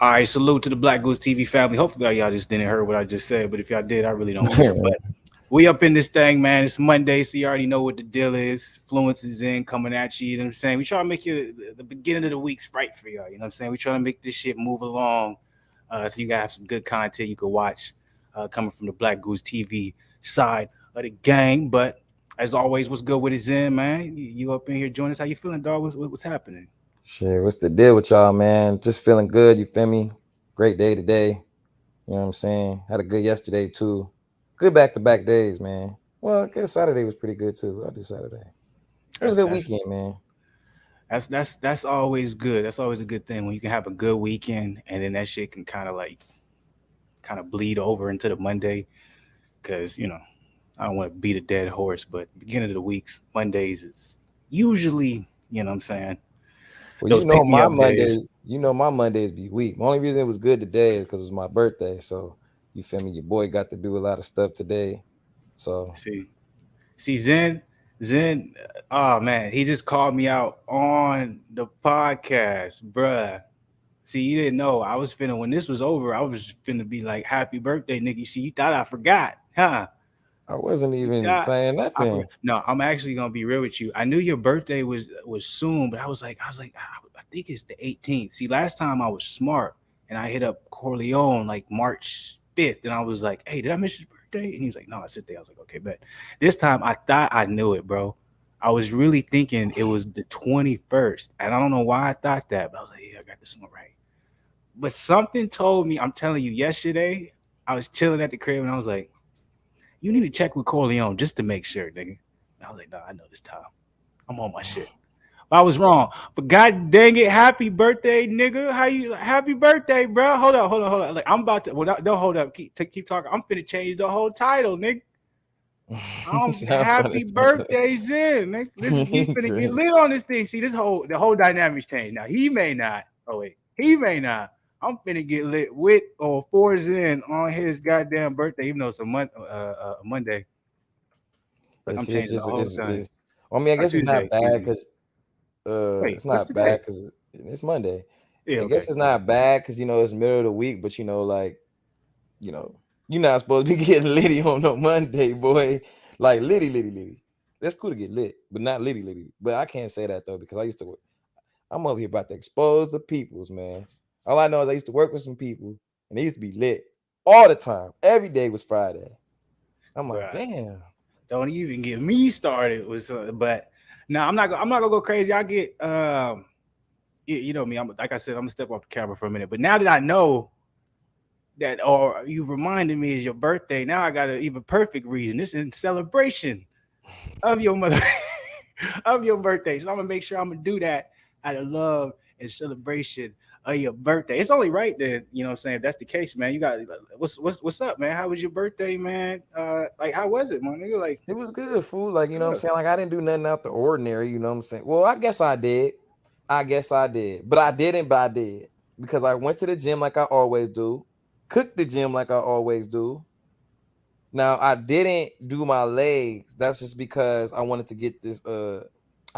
All right, salute to the Black Goose TV family. Hopefully, y'all just didn't hear what I just said, but if y'all did, I really don't care. But we up in this thing, man. It's Monday, so you already know what the deal is. Fluence is in coming at you. You know what I'm saying? We try to make you the beginning of the week sprite for y'all. You know what I'm saying? We try to make this shit move along, so you gotta have some good content you can watch coming from the Black Goose TV side of the gang. But as always, what's good with it, Zen, man? You up in here joining us? How you feeling, dog? What's happening? Shit, what's the deal with y'all, man? Just feeling good, you feel me? Great day today. You know what I'm saying? Had a good yesterday too. Good back-to-back days, man. Well, I guess Saturday was pretty good too. I'll do Saturday. It was a That's good that's weekend, man. that's always good. That's always a good thing when you can have a good weekend and then that shit can kind of bleed over into the Monday. Because I don't want to beat a dead horse, but beginning of the weeks, Mondays is usually what I'm saying, Well, those pick me up days. my Mondays be weak. The only reason it was good today is because it was my birthday. So you feel me? Your boy got to do a lot of stuff today. So See, Zen. Oh man, he just called me out on the podcast, bruh. See, you didn't know I was finna when this was over. I was finna be like, "Happy birthday, nigga." See, you thought I forgot, huh? I wasn't You even thought saying I forgot. nothing. No, I'm actually gonna be real with you. I knew your birthday was soon, but I think it's the 18th. See, last time I was smart and I hit up Corleone like March 5th, and I was like, "Hey, did I miss his birthday?" And he was like, "No, it's his day." I was like, "Okay, bet." This time I thought I knew it, bro. I was really thinking it was the 21st, and I don't know why I thought that, but I was like, "Yeah, I got this one right." But something told me, I'm telling you, yesterday I was chilling at the crib and I was like, "You need to check with Corleone just to make sure, nigga." And I was like, "No, I know this time. I'm on my shit." But I was wrong. But god dang it, happy birthday, nigga. How you happy birthday, bro? Hold on. Like I'm about to well, don't hold up. Keep talking. I'm finna change the whole title, nigga. I'm Sound funny. happy birthdays in, nigga. This we finna get Great. lit on this thing. See, the whole dynamics change. Now he may not. Oh wait, he may not. I'm finna get lit with or for Zen on his goddamn birthday, even though it's a Monday. Look, I'm It's changing the just whole thing. I mean, I Or guess it's Tuesday, not bad excuse me. because Wait, it's what's not today? bad because it's Monday. Yeah, I guess okay, it's okay. not bad because it's middle of the week, but like you know, you're not supposed to be getting litty on no Monday, boy. Like litty. That's cool to get lit, but not litty. But I can't say that though because I used to work. I'm over here about to expose the peoples, man. All I know is I used to work with some people and they used to be lit all the time. Every day was Friday. I'm like, Bruh, damn. don't even get me started with but now I'm not gonna go crazy. I get you know me. I'm like I said, I'm gonna step off the camera for a minute. But now that I know that, or you reminded me is your birthday, now I got an even perfect reason. This is in celebration of your mother of your birthday. So I'm gonna make sure I'm gonna do that out of love and celebration of your birthday. It's only right then, you know what I'm saying? If that's the case, man. You got what's up, man? How was your birthday, man? Like how was it, man? Nigga? Like It was good, food. what's Like, what I'm good? saying? Like, I didn't do nothing out the ordinary, you know what I'm saying? Well, I guess I did. But I didn't, but I did. Because I went to the gym like I always do, cooked the gym like I always do. Now, I didn't do my legs. That's just because I wanted to get this. I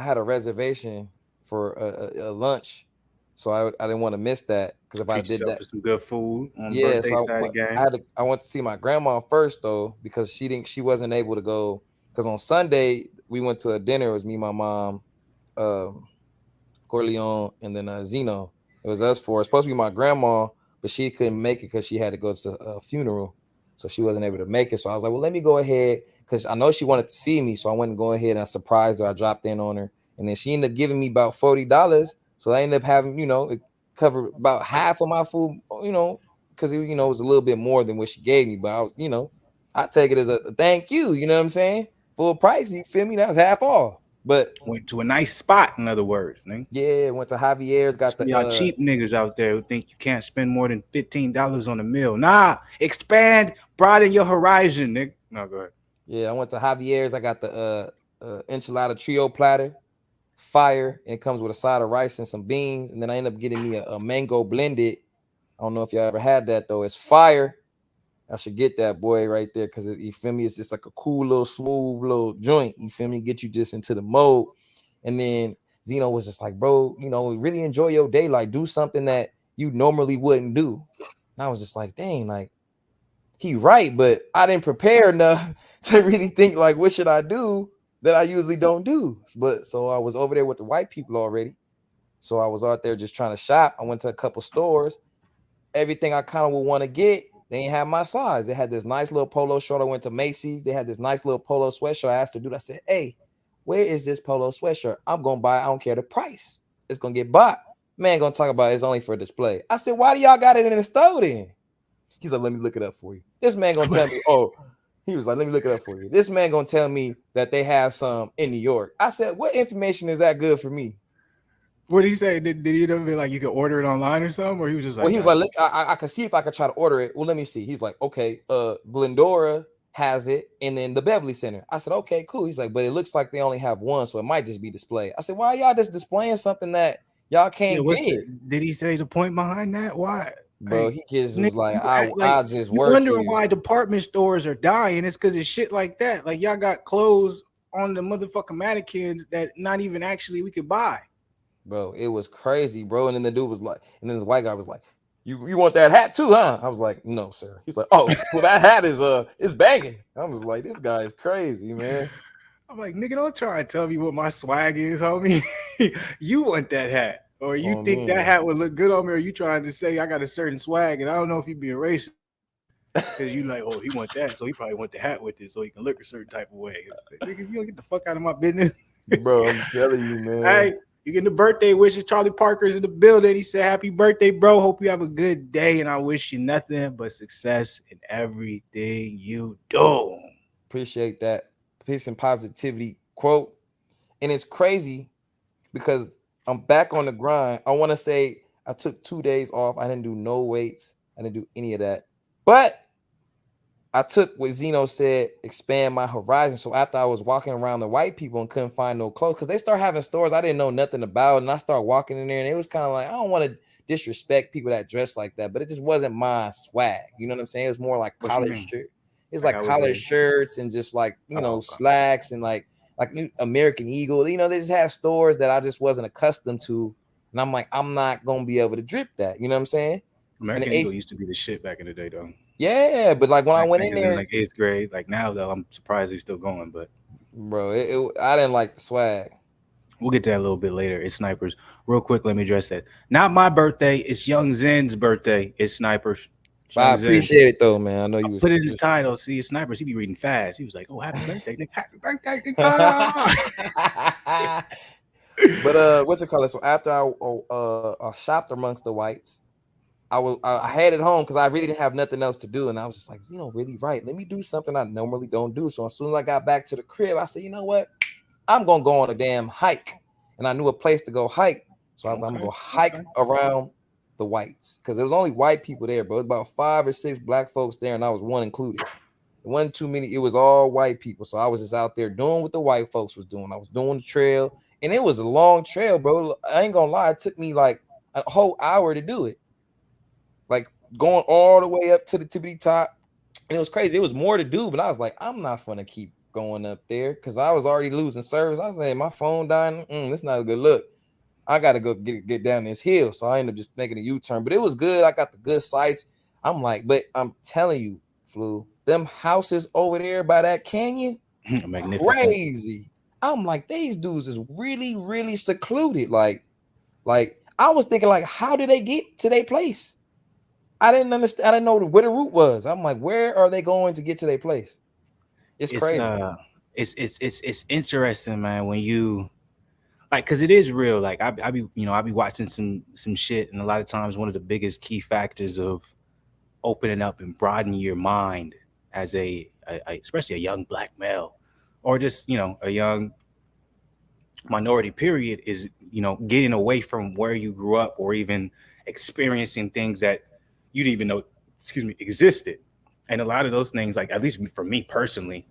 had a reservation for a lunch. So I didn't want to miss that. Because if I Treat did yourself that, to some good food on the yeah, birthday so side I again. had to, I went to see my grandma first though because she wasn't able to go because on Sunday we went to a dinner. It was me, my mom, um, Corleone, and then Zeno. It was us four. It's supposed to be my grandma, but she couldn't make it because she had to go to a funeral, so she wasn't able to make it. So I was like, well, let me go ahead because I know she wanted to see me, so I went and go ahead and I surprised her. I dropped in on her, and then she ended up giving me about $40. So I ended up having it covered about half of my food, because it was a little bit more than what she gave me, but I take it as a thank you. You know what I'm saying? Full price. You feel me? That was half off. But Went to a nice spot, in other words, nigga. yeah, went to Javier's, got Some of the y'all cheap niggas out there who think you can't spend more than $15 on a meal. Nah, expand, broaden your horizon, nigga. No, go ahead. yeah, I went to Javier's. I got the enchilada trio platter, fire, and it comes with a side of rice and some beans. And then I end up getting me a mango blended. I don't know if y'all ever had that though. It's fire. I should get that boy right there because you feel me. It's just like a cool little smooth little joint. You feel me? Get you just into the mode. And then Zeno was just like, bro, really enjoy your day. Like do something that you normally wouldn't do. And I was just like, dang, like he right, but I didn't prepare enough to really think like what should I do that I usually don't do. But so I was over there with the white people already. So I was out there just trying to shop. I went to a couple stores. Everything I kind of would want to get, they ain't have my size. They had this nice little polo shirt. I went to Macy's. They had this nice little polo sweatshirt. I asked the dude, I said, hey, where is this polo sweatshirt? I'm gonna buy it. I don't care the price. It's gonna get bought. Man gonna talk about it's only for display. I said, why do y'all got it in the store then? He's like, let me look it up for you. This man gonna tell me, oh, he was like, let me look it up for you. This man gonna tell me that they have some in New York. I said, what information is that good for me? What did he say? Did he ever be like you could order it online or something? Or he was just like, Well, he was like, look, I can see if I could try to order it. Well, let me see. He's like, okay, Glendora has it, and then the Beverly Center. I said, okay, cool. He's like, but it looks like they only have one, so it might just be displayed. I said, why y'all just displaying something that y'all can't get? Did he say the point behind that? Why? Bro, Like, he just was nigga, like, I just you work wondering here. why department stores are dying. It's because it's shit like that. Like y'all got clothes on the motherfucking mannequins that not even actually we could buy. Bro, it was crazy, bro. And then the dude was like, and then this white guy was like, you want that hat too, huh? I was like, no, sir. He's like, oh, well, that hat is banging. I was like, this guy is crazy, man. I'm like, nigga, don't try and tell me what my swag is, homie. You want that hat, or you think that hat would look good on me, or you trying to say I got a certain swag, and I don't know if you being racist because you like, oh, he want that, so he probably want the hat with it, so he can look a certain type of way. Nigga, you don't get the fuck out of my business, bro. I'm telling you, man. Hey, you getting the birthday wishes. Charlie Parker's in the building. He said, happy birthday, bro. Hope you have a good day. And I wish you nothing but success in everything you do. Appreciate that. Peace and positivity quote. And it's crazy because I'm back on the grind. I want to say I took 2 days off. I didn't do no weights. I didn't do any of that. But I took what Zeno said, expand my horizon. So after I was walking around the white people and couldn't find no clothes, because they start having stores I didn't know nothing about, and I started walking in there, and it was kind of like, I don't want to disrespect people that dress like that, but it just wasn't my swag. You know what I'm saying? It was more like college shirt. It's like college shirts and just like, you know, slacks and like American Eagle. You know, they just have stores that I just wasn't accustomed to, and I'm like, I'm not gonna be able to drip that. You know what I'm saying? American Eagle used to be the shit back in the day, though. Yeah, but like when I went in there, like 8th grade, like now though, I'm surprised he's still going. But bro, I didn't like the swag. We'll get to that a little bit later. It's Snipers. Real quick, let me address that. Not my birthday. It's Young Zen's birthday. It's Snipers. I appreciate it though, man. I know you put it in the title. See, it's Snipers. He be reading fast. He was like, "Oh, happy birthday, Nick! Happy birthday, Nick!" But what's it called? So after I shopped amongst the whites, I headed home because I really didn't have nothing else to do, and I was just like, Zeno, really right. Let me do something I normally don't do. So as soon as I got back to the crib, I said, you know what? I'm gonna go on a damn hike, and I knew a place to go hike. So I was like, I'm gonna go hike around the whites because there was only white people there, bro. About 5 or 6 black folks there, and I was one included. It wasn't too many. It was all white people. So I was just out there doing what the white folks was doing. I was doing the trail, and it was a long trail, bro. I ain't gonna lie. It took me like a whole hour to do it. Like going all the way up to the tippity top. And it was crazy. It was more to do, but I was like, I'm not gonna keep going up there because I was already losing service. I was like, my phone dying. That's not a good look. I gotta go get down this hill. So I ended up just making a U-turn. But it was good. I got the good sights. I'm like, but I'm telling you, Flu, them houses over there by that canyon, crazy. I'm like, these dudes is really, really secluded. Like I was thinking, like, how did they get to their place? I didn't understand. I didn't know where the route was. I'm like, where are they going to get to their place? It's crazy. It's interesting, man. When you like, because it is real. Like I be watching some shit, and a lot of times one of the biggest key factors of opening up and broadening your mind as a especially a young black male, or just a young minority period is getting away from where you grew up, or even experiencing things that you didn't even know existed. And a lot of those things, like at least for me personally,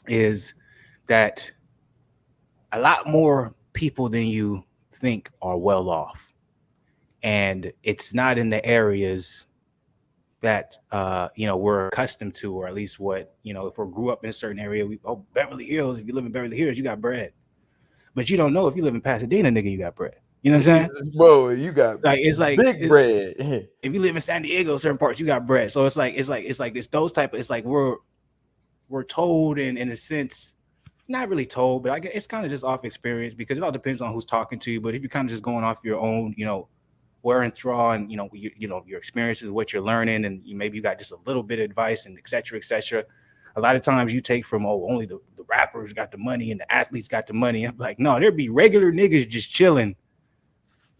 is that a lot more people than you think are well off, and it's not in the areas that we're accustomed to, or at least what if we grew up in a certain area, Beverly Hills. If you live in Beverly Hills, you got bread, but you don't know if you live in Pasadena, nigga, you got bread. You know what I'm saying? Bro, you got Like it's like big bread. if you live in San Diego, certain parts you got bread. So it's like it's those type of, it's like we're told in a sense, not really told, but I guess it's kind of just off experience because it all depends on who's talking to you. But if you're kind of just going off your own, wear and thraw, and your experiences, what you're learning, and maybe you got just a little bit of advice, and et cetera, et cetera. A lot of times you take from, only the rappers got the money and the athletes got the money. I'm like, no, there'd be regular niggas just chilling,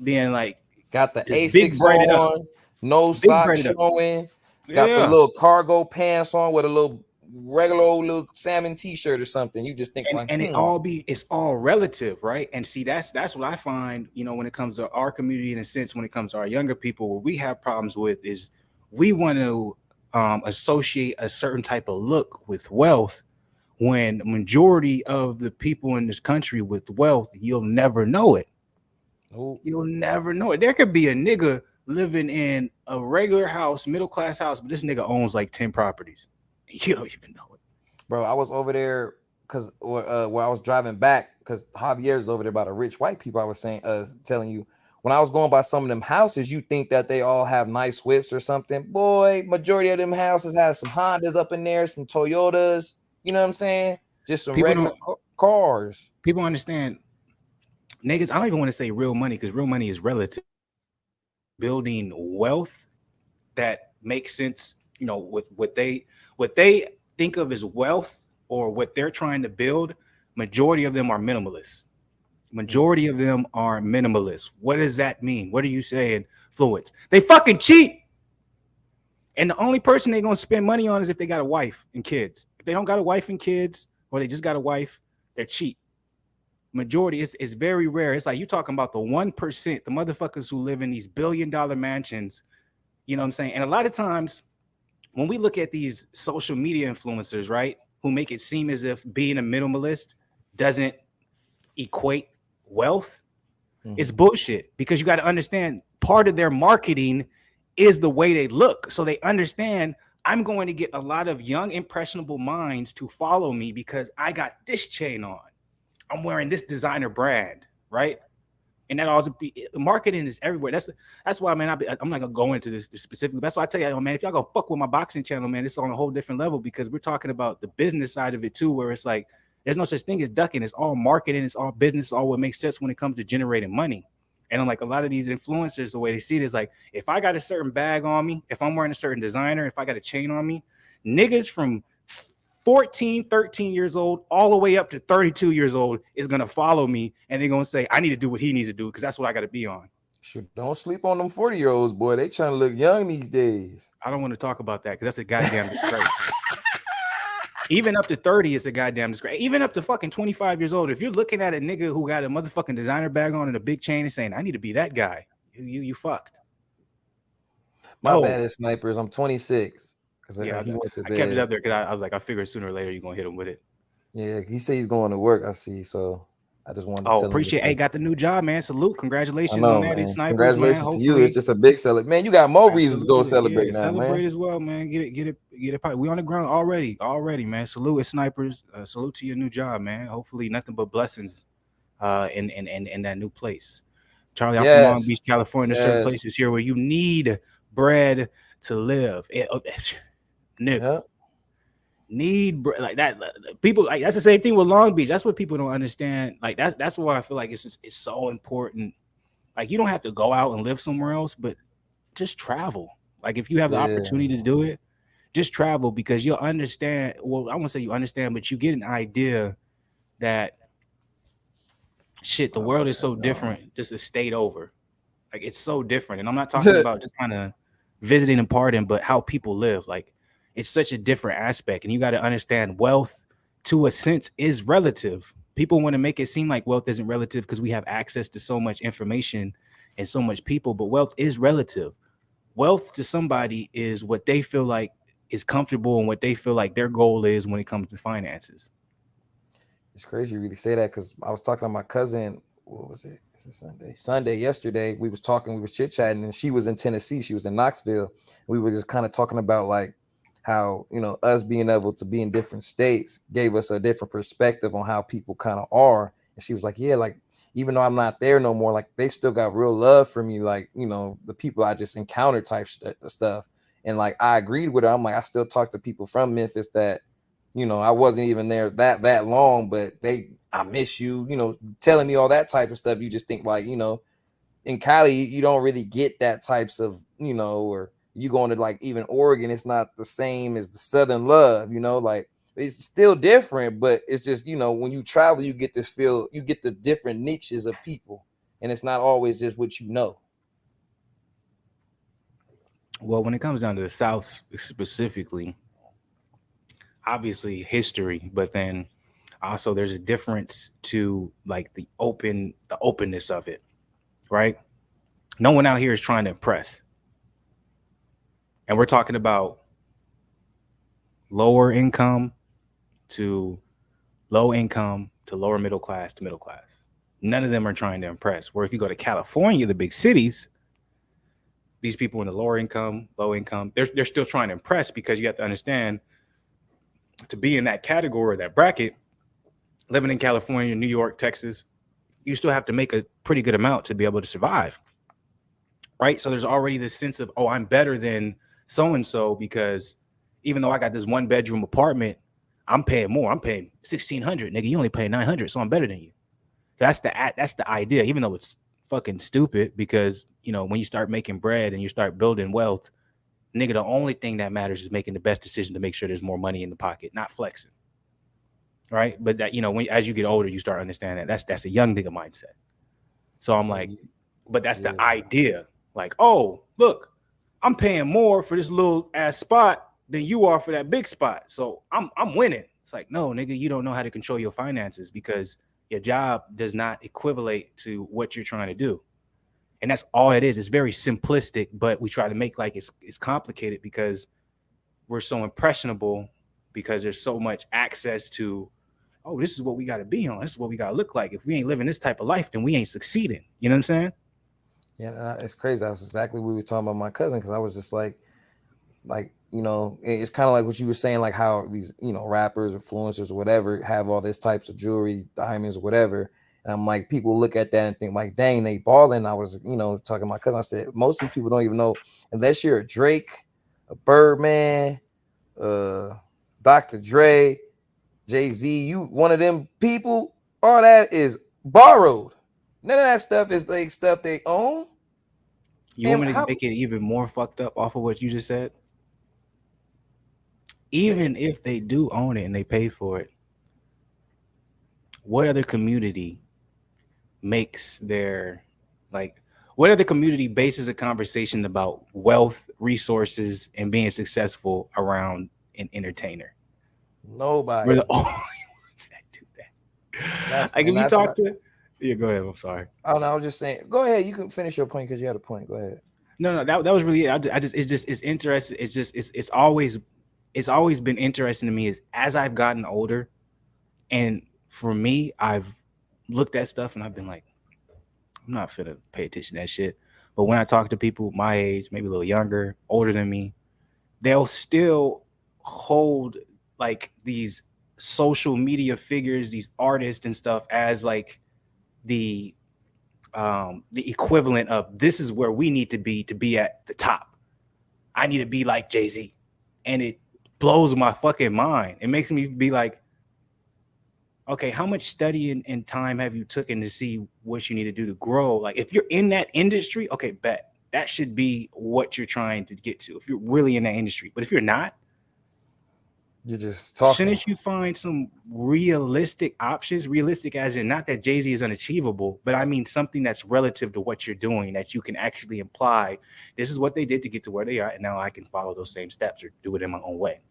being like, Got the just big Asics breaded up, on, no big socks breaded up. showing. Got the Yeah. little cargo pants on with a little regular old little salmon t-shirt or something. You just think like, And it's all relative, right? And see, that's what I find, when it comes to our community, in a sense, when it comes to our younger people, what we have problems with is we want to associate a certain type of look with wealth, when the majority of the people in this country with wealth, you'll never know it. Ooh. You'll never know it. There could be a nigga living in a regular house, middle class house, but this nigga owns like 10 properties. You don't even know it. Bro, I was over there because where I was driving back, because Javier's over there by the rich white people. I was saying, telling you, when I was going by some of them houses, you think that they all have nice whips or something. Boy, majority of them houses have some Hondas up in there, some Toyotas. You know what I'm saying? Just some regular cars. People understand, niggas. I don't even want to say real money, because real money is relative. Building wealth that makes sense, with what they think of as wealth, or what they're trying to build. Majority of them are minimalists. Majority of them are minimalists. What does that mean? What are you saying, Fluence? They fucking cheat. And the only person they're going to spend money on is if they got a wife and kids. If they don't got a wife and kids, or they just got a wife, they're cheap. Majority is very rare. It's like you talking about the 1%, the motherfuckers who live in these billion-dollar mansions. You know what I'm saying? And a lot of times when we look at these social media influencers, right, who make it seem as if being a minimalist doesn't equate wealth, it's bullshit. Because you got to understand, part of their marketing is the way they look. So they understand, I'm going to get a lot of young, impressionable minds to follow me because I got this chain on. I'm wearing this designer brand, right? And that also be, marketing is everywhere. That's why, man, I'm not gonna go into this specifically. That's why I tell you, man, if y'all go fuck with my boxing channel, man, it's on a whole different level, because we're talking about the business side of it too, where it's like there's no such thing as ducking. It's all marketing, it's all business, all what makes sense when it comes to generating money. And I'm like, a lot of these influencers, the way they see it is like, if I got a certain bag on me, if I'm wearing a certain designer, if I got a chain on me, niggas from 14, 13 years old, all the way up to 32 years old is going to follow me, and they're going to say, I need to do what he needs to do because that's what I got to be on. Sure, don't sleep on them 40-year-olds, boy. They trying to look young these days. I don't want to talk about that because that's a goddamn disgrace. Even up to 30 is a goddamn disgrace. Even up to fucking 25 years old, if you're looking at a nigga who got a motherfucking designer bag on and a big chain and saying, I need to be that guy, you fucked. My bad is snipers. I'm 26. Yeah, he went to bed. I kept it up there because I was like, I figured sooner or later you're gonna hit him with it. Yeah, he said he's going to work. I see. So I just wanted to tell appreciate him. Hey, got the new job, man. Salute. Congratulations on that. Man. Snipers, congratulations man. to you. It's just a big celebration. Man, you got more reasons to go celebrate now, celebrate man. as well, man. Get it. We on the ground already, man. Salute as snipers. Salute to your new job, man. Hopefully nothing but blessings in that new place. Charlie, I'm from Long Beach, California. There's certain places here where you need bread to live. Nigga. Need bread like that. People like that's the same thing with Long Beach. That's what people don't understand. Like that's why I feel like it's so important. Like you don't have to go out and live somewhere else, but just travel. Like if you have the opportunity to do it, just travel, because you'll understand. Well, I won't say you understand, but you get an idea that shit, the world is so different just a state over. Like it's so different. And I'm not talking about just kind of visiting and partying, but how people live. Like it's such a different aspect. And you got to understand, wealth to a sense is relative. People want to make it seem like wealth isn't relative because we have access to so much information and so much people, but wealth is relative. Wealth to somebody is what they feel like is comfortable and what they feel like their goal is when it comes to finances. It's crazy you really say that, because I was talking to my cousin. What was it? It's a Sunday yesterday. We was talking, we was chit-chatting, and she was in Tennessee. She was in Knoxville. We were just kind of talking about like how, us being able to be in different states gave us a different perspective on how people kind of are. And she was like, yeah, like even though I'm not there no more, like they still got real love for me, like, you know, the people I just encountered type stuff. And like I agreed with her. I'm like, I still talk to people from Memphis that, you know, I wasn't even there that long, but I miss you, you know, telling me all that type of stuff. You just think like, you know, in Cali, you don't really get that types of, you know, or you going to like even Oregon, it's not the same as the Southern love, you know, like it's still different, but it's just, you know, when you travel, you get this feel, you get the different niches of people, and it's not always just what you know. Well, when it comes down to the South specifically, obviously history, but then also there's a difference to like the openness of it, right? No one out here is trying to impress. And we're talking about lower income to low income to lower middle class to middle class. None of them are trying to impress. Where if you go to California, the big cities, these people in the lower income, low income, they're still trying to impress, because you have to understand, to be in that category, that bracket, living in California, New York, Texas, you still have to make a pretty good amount to be able to survive. Right? So there's already this sense of, oh, I'm better than so and so, because even though I got this one bedroom apartment, I'm paying more. I'm paying $1,600, nigga. You only pay $900, so I'm better than you. So that's the idea, even though it's fucking stupid, because you know when you start making bread and you start building wealth, nigga, the only thing that matters is making the best decision to make sure there's more money in the pocket, not flexing. Right? But that, you know, when as you get older, you start understanding that that's a young nigga mindset. So I'm like, but that's the idea. Like, oh, look, I'm paying more for this little ass spot than you are for that big spot. So I'm winning. It's like, no, nigga, you don't know how to control your finances, because your job does not equivalate to what you're trying to do. And that's all it is. It's very simplistic, but we try to make like it's complicated because we're so impressionable, because there's so much access to, oh, this is what we got to be on. This is what we got to look like. If we ain't living this type of life, then we ain't succeeding. You know what I'm saying? Yeah, it's crazy. That's exactly what we were talking about my cousin, because I was just like, you know, it's kind of like what you were saying, like how these, you know, rappers, influencers, or whatever, have all these types of jewelry, diamonds, or whatever. And I'm like, people look at that and think like, dang, they balling. I was, you know, talking to my cousin. I said, most of these people don't even know, unless you're a Drake, a Birdman, Dr. Dre, Jay-Z, you one of them people, all that is borrowed. None of that stuff is like stuff they own. You want me to make it even more fucked up off of what you just said? Even if they do own it and they pay for it, what other community makes their, like, what other community bases a conversation about wealth, resources, and being successful around an entertainer? Nobody. We're the only ones that do that. Like if you talk to, yeah, go ahead. I'm sorry. Oh no, I was just saying. Go ahead. You can finish your point because you had a point. Go ahead. No, that was really. I just it's interesting. It's always been interesting to me as I've gotten older, and for me, I've looked at stuff and I've been like, I'm not finna pay attention to that shit. But when I talk to people my age, maybe a little younger, older than me, they'll still hold like these social media figures, these artists and stuff, as like the equivalent of, this is where we need to be at the top. I need to be like Jay-Z. And it blows my fucking mind. It makes me be like, okay, how much study and time have you taken to see what you need to do to grow? Like if you're in that industry, okay, bet that should be what you're trying to get to if you're really in that industry. But if you're not, you're just talking. Shouldn't you find some realistic options? Realistic as in not that Jay-Z is unachievable, but I mean something that's relative to what you're doing, that you can actually imply, this is what they did to get to where they are, and now I can follow those same steps or do it in my own way.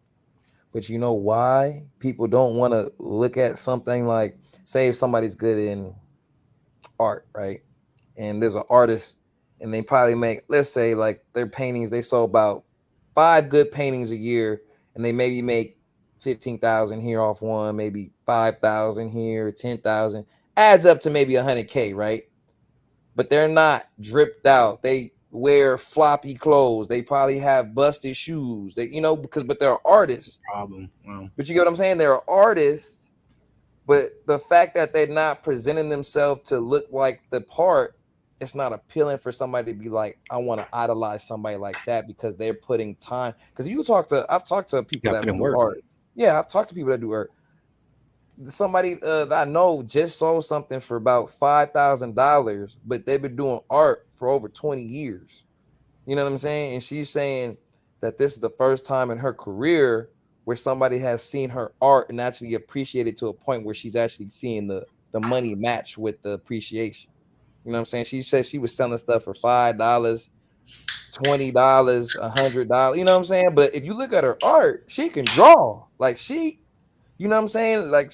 But you know why people don't want to look at something like, say if somebody's good in art, right? And there's an artist and they probably make, let's say like their paintings, they sold about 5 good paintings a year, and they maybe make 15,000 here off one, maybe 5,000 here, 10,000, adds up to maybe 100K, right? But they're not dripped out. They wear floppy clothes. They probably have busted shoes. They, you know, but they're artists. Problem. Wow. But you get what I'm saying? They're artists, But the fact that they're not presenting themselves to look like the part, it's not appealing for somebody to be like, I want to idolize somebody like that because they're putting time. Because I've talked to You people got to that put in do work. art. Yeah, I've talked to people that do art. Somebody that I know just sold something for about $5,000, but they've been doing art for over 20 years. You know what I'm saying? And she's saying that this is the first time in her career where somebody has seen her art and actually appreciate it to a point where she's actually seeing the money match with the appreciation. You know what I'm saying? She said she was selling stuff for $5, $20, $100. You know what I'm saying? But if you look at her art, she can draw. Like you know what I'm saying? Like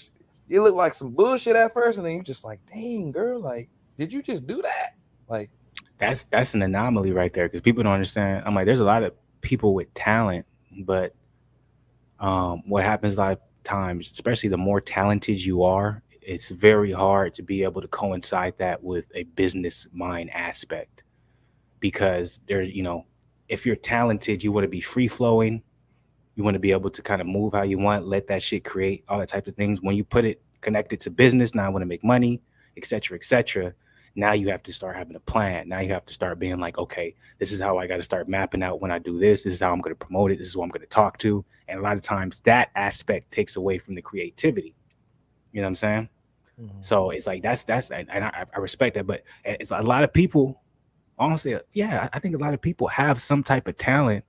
it looked like some bullshit at first, and then you just like, dang, girl, like, did you just do that? Like, That's an anomaly right there because people don't understand. I'm like, there's a lot of people with talent, but what happens a lot of times, especially the more talented you are, it's very hard to be able to coincide that with a business mind aspect because there, if you're talented, you want to be free flowing. You want to be able to kind of move how you want, let that shit create all that type of things. When you put it connected to business, now I want to make money, et cetera, et cetera. Now you have to start having a plan. Now you have to start being like, okay, this is how I got to start mapping out when I do this. This is how I'm going to promote it. This is what I'm going to talk to. And a lot of times that aspect takes away from the creativity. You know what I'm saying? So it's like that's and I respect that, but it's a lot of people. Honestly, yeah, I think a lot of people have some type of talent,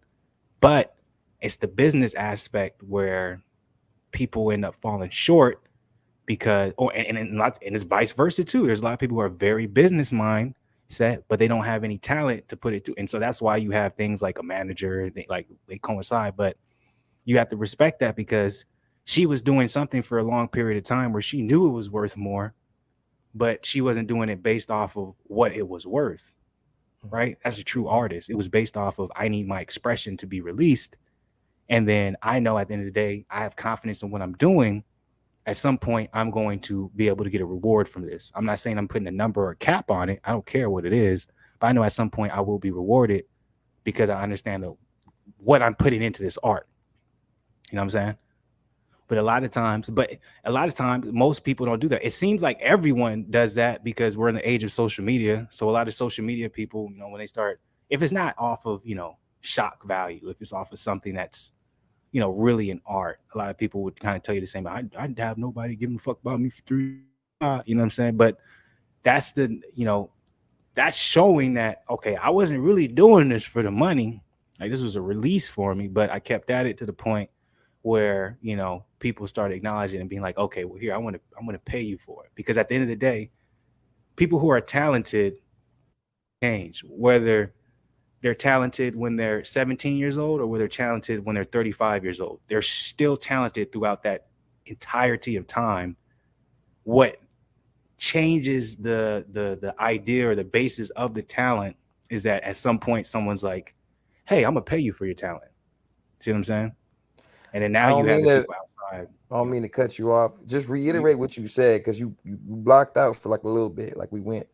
but it's the business aspect where people end up falling short because and it's vice versa too. There's a lot of people who are very business mind set, but they don't have any talent to put it to. And so that's why you have things like a manager, they coincide, but you have to respect that because she was doing something for a long period of time where she knew it was worth more, but she wasn't doing it based off of what it was worth. Right? As a true artist, it was based off of I need my expression to be released. And then I know at the end of the day, I have confidence in what I'm doing. At some point, I'm going to be able to get a reward from this. I'm not saying I'm putting a number or a cap on it. I don't care what it is, but I know at some point I will be rewarded because I understand what I'm putting into this art. You know what I'm saying? But a lot of times, most people don't do that. It seems like everyone does that because we're in the age of social media. So a lot of social media people, when they start, if it's not off of, shock value, if it's off of something that's, really an art, a lot of people would kind of tell you the same. I have nobody giving a fuck about me for 3 years. You know what I'm saying? But that's that's showing that, okay, I wasn't really doing this for the money. Like this was a release for me, but I kept at it to the point where people started acknowledging and being like, okay, well, here I'm going to pay you for it, because at the end of the day, people who are talented change, whether they're talented when they're 17 years old or whether they're talented when they're 35 years old. They're still talented throughout that entirety of time. What changes the idea or the basis of the talent is that at some point someone's like, hey, I'm gonna pay you for your talent. See what I'm saying? And then I now don't you have mean the to people outside. I don't mean to cut you off. Just You, reiterate what you said because you blocked out for like a little bit, like we went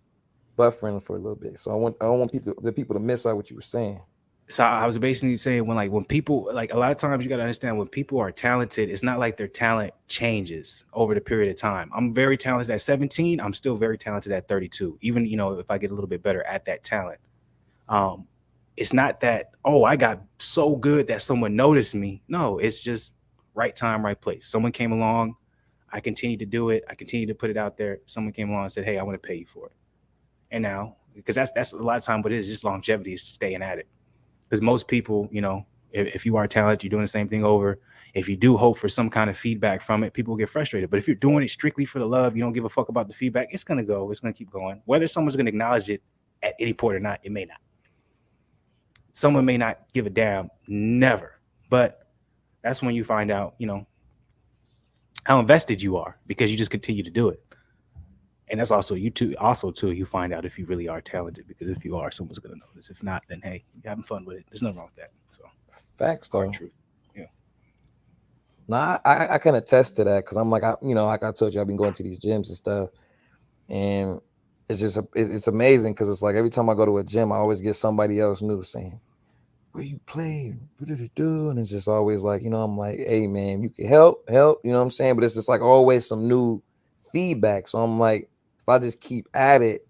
buffering for a little bit. So I don't want the people to miss out what you were saying. so I was basically saying when people, like, a lot of times you got to understand, when people are talented, it's not like their talent changes over the period of time. I'm very talented at 17. I'm still very talented at 32. Even, if I get a little bit better at that talent. Um, it's not that, oh, I got so good that someone noticed me. No, it's just right time, right place. Someone came along. I continued to do it. I continued to put it out there. Someone came along and said, hey, I want to pay you for it. And now, because that's a lot of time what it is, just longevity, is staying at it. Because most people, if you are talented, you're doing the same thing over. If you do hope for some kind of feedback from it, people get frustrated. But if you're doing it strictly for the love, you don't give a fuck about the feedback, it's going to go. It's going to keep going. Whether someone's going to acknowledge it at any point or not, it may not. Someone may not give a damn, never. But that's when you find out, how invested you are, because you just continue to do it. And that's also too, you find out if you really are talented, because if you are, someone's gonna notice. If not, then hey, you're having fun with it. There's nothing wrong with that. So Facts hard though. truth. Yeah. Nah, I can attest to that because I'm like, like I told you, I've been going to these gyms and stuff, and it's just it's amazing because it's like every time I go to a gym, I always get somebody else new saying, where you play, and it's just always like, I'm like, hey man, you can help, you know what I'm saying? But it's just like always some new feedback. So I'm like, if I just keep at it,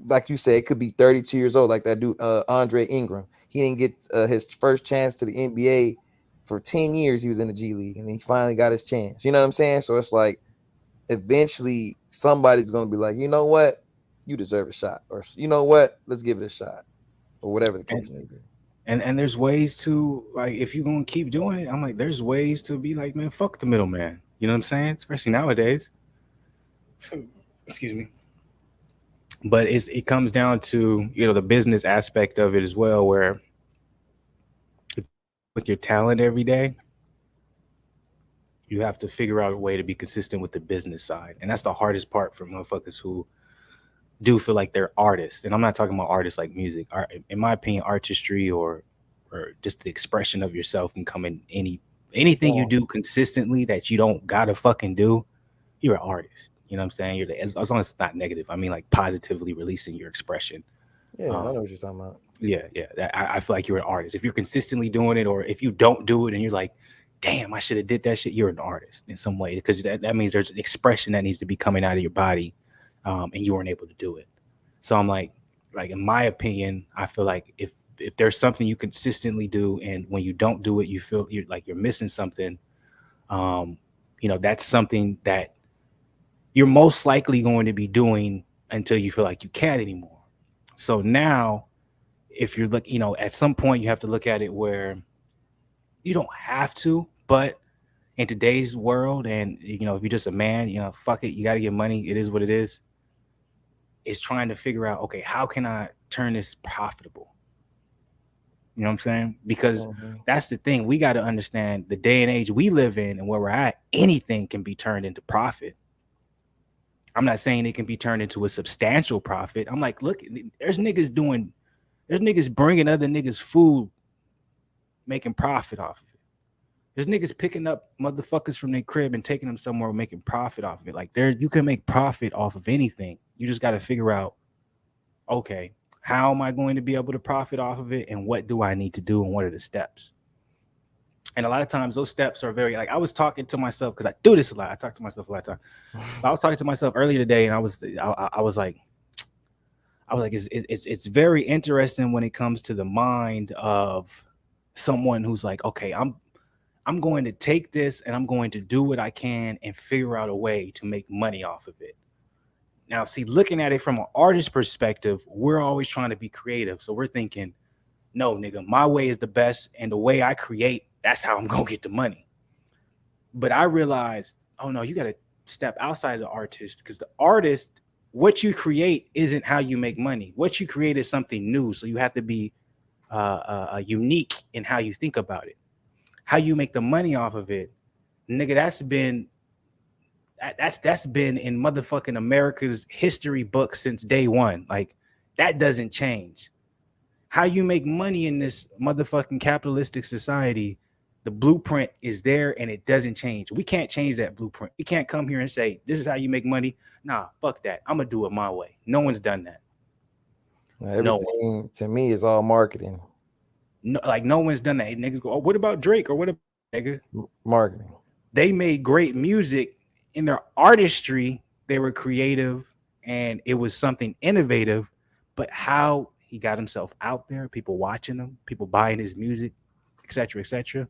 like you said, it could be 32 years old, like that dude Andre Ingram. He didn't get his first chance to the NBA for 10 years. He was in the G League, and he finally got his chance. You know what I'm saying? So it's like eventually somebody's gonna be like, you know what, you deserve a shot, or you know what, let's give it a shot, or whatever the And case may be. and there's ways to, like, if you're gonna keep doing it, I'm like, there's ways to be like, man, fuck the middleman. You know what I'm saying? Especially nowadays. Excuse me. But it comes down to, the business aspect of it as well, where with your talent every day, you have to figure out a way to be consistent with the business side. And that's the hardest part for motherfuckers who do feel like they're artists. And I'm not talking about artists like music. Art, in my opinion, artistry or just the expression of yourself can come in anything you Yeah, do consistently that you don't gotta fucking do. You're an artist. You know what I'm saying? As long as it's not negative. I mean, like, positively releasing your expression. yeah, I know Um, what you're talking about. yeah. I feel like you're an artist. If you're consistently doing it, or if you don't do it and you're like, damn, I should have did that shit, you're an artist in some way, because that means there's an expression that needs to be coming out of your body, and you weren't able to do it. So I'm like in my opinion, I feel like if there's something you consistently do, and when you don't do it, you feel you're like you're missing something. Um, that's something that you're most likely going to be doing until you feel like you can't anymore. So now, if you're at some point you have to look at it where you don't have to, but in today's world, and if you're just a man, fuck it, you got to get money. It is what it is. Is trying to figure out, okay, how can I turn this profitable? You know what I'm saying? Because Mhm. that's the thing. We got to understand the day and age we live in and where we're at. Anything can be turned into profit. I'm not saying it can be turned into a substantial profit. I'm like, look, there's niggas bringing other niggas food, making profit off of it. There's niggas picking up motherfuckers from their crib and taking them somewhere, making profit off of it. Like, you can make profit off of anything. You just got to figure out, okay, how am I going to be able to profit off of it, and what do I need to do, and what are the steps? And a lot of times those steps are very, like, I was talking to myself, because I do this a lot. I talk to myself a lot of times. But I was talking to myself earlier today, and I was like, it's very interesting when it comes to the mind of someone who's like, okay, I'm going to take this and I'm going to do what I can and figure out a way to make money off of it. Now, see, looking at it from an artist perspective, we're always trying to be creative. So we're thinking, no, nigga, my way is the best. And the way I create, that's how I'm going to get the money. But I realized, oh no, you got to step outside of the artist, because the artist, what you create isn't how you make money. What you create is something new. So you have to be unique in how you think about it. How you make the money off of it, nigga, that's been in motherfucking America's history book since day one. Like, that doesn't change. How you make money in this motherfucking capitalistic society, the blueprint is there and it doesn't change. We can't change that blueprint. We can't come here and say, this is how you make money. Nah, fuck that. I'm gonna do it my way. No one's done that. No one. Everything to me is all marketing. No, like, no one's done that. Niggas go, oh, what about Drake? Or what about, nigga? Marketing. They made great music. In their artistry, they were creative and it was something innovative. But how he got himself out there, people watching him, people buying his music, etc., etc.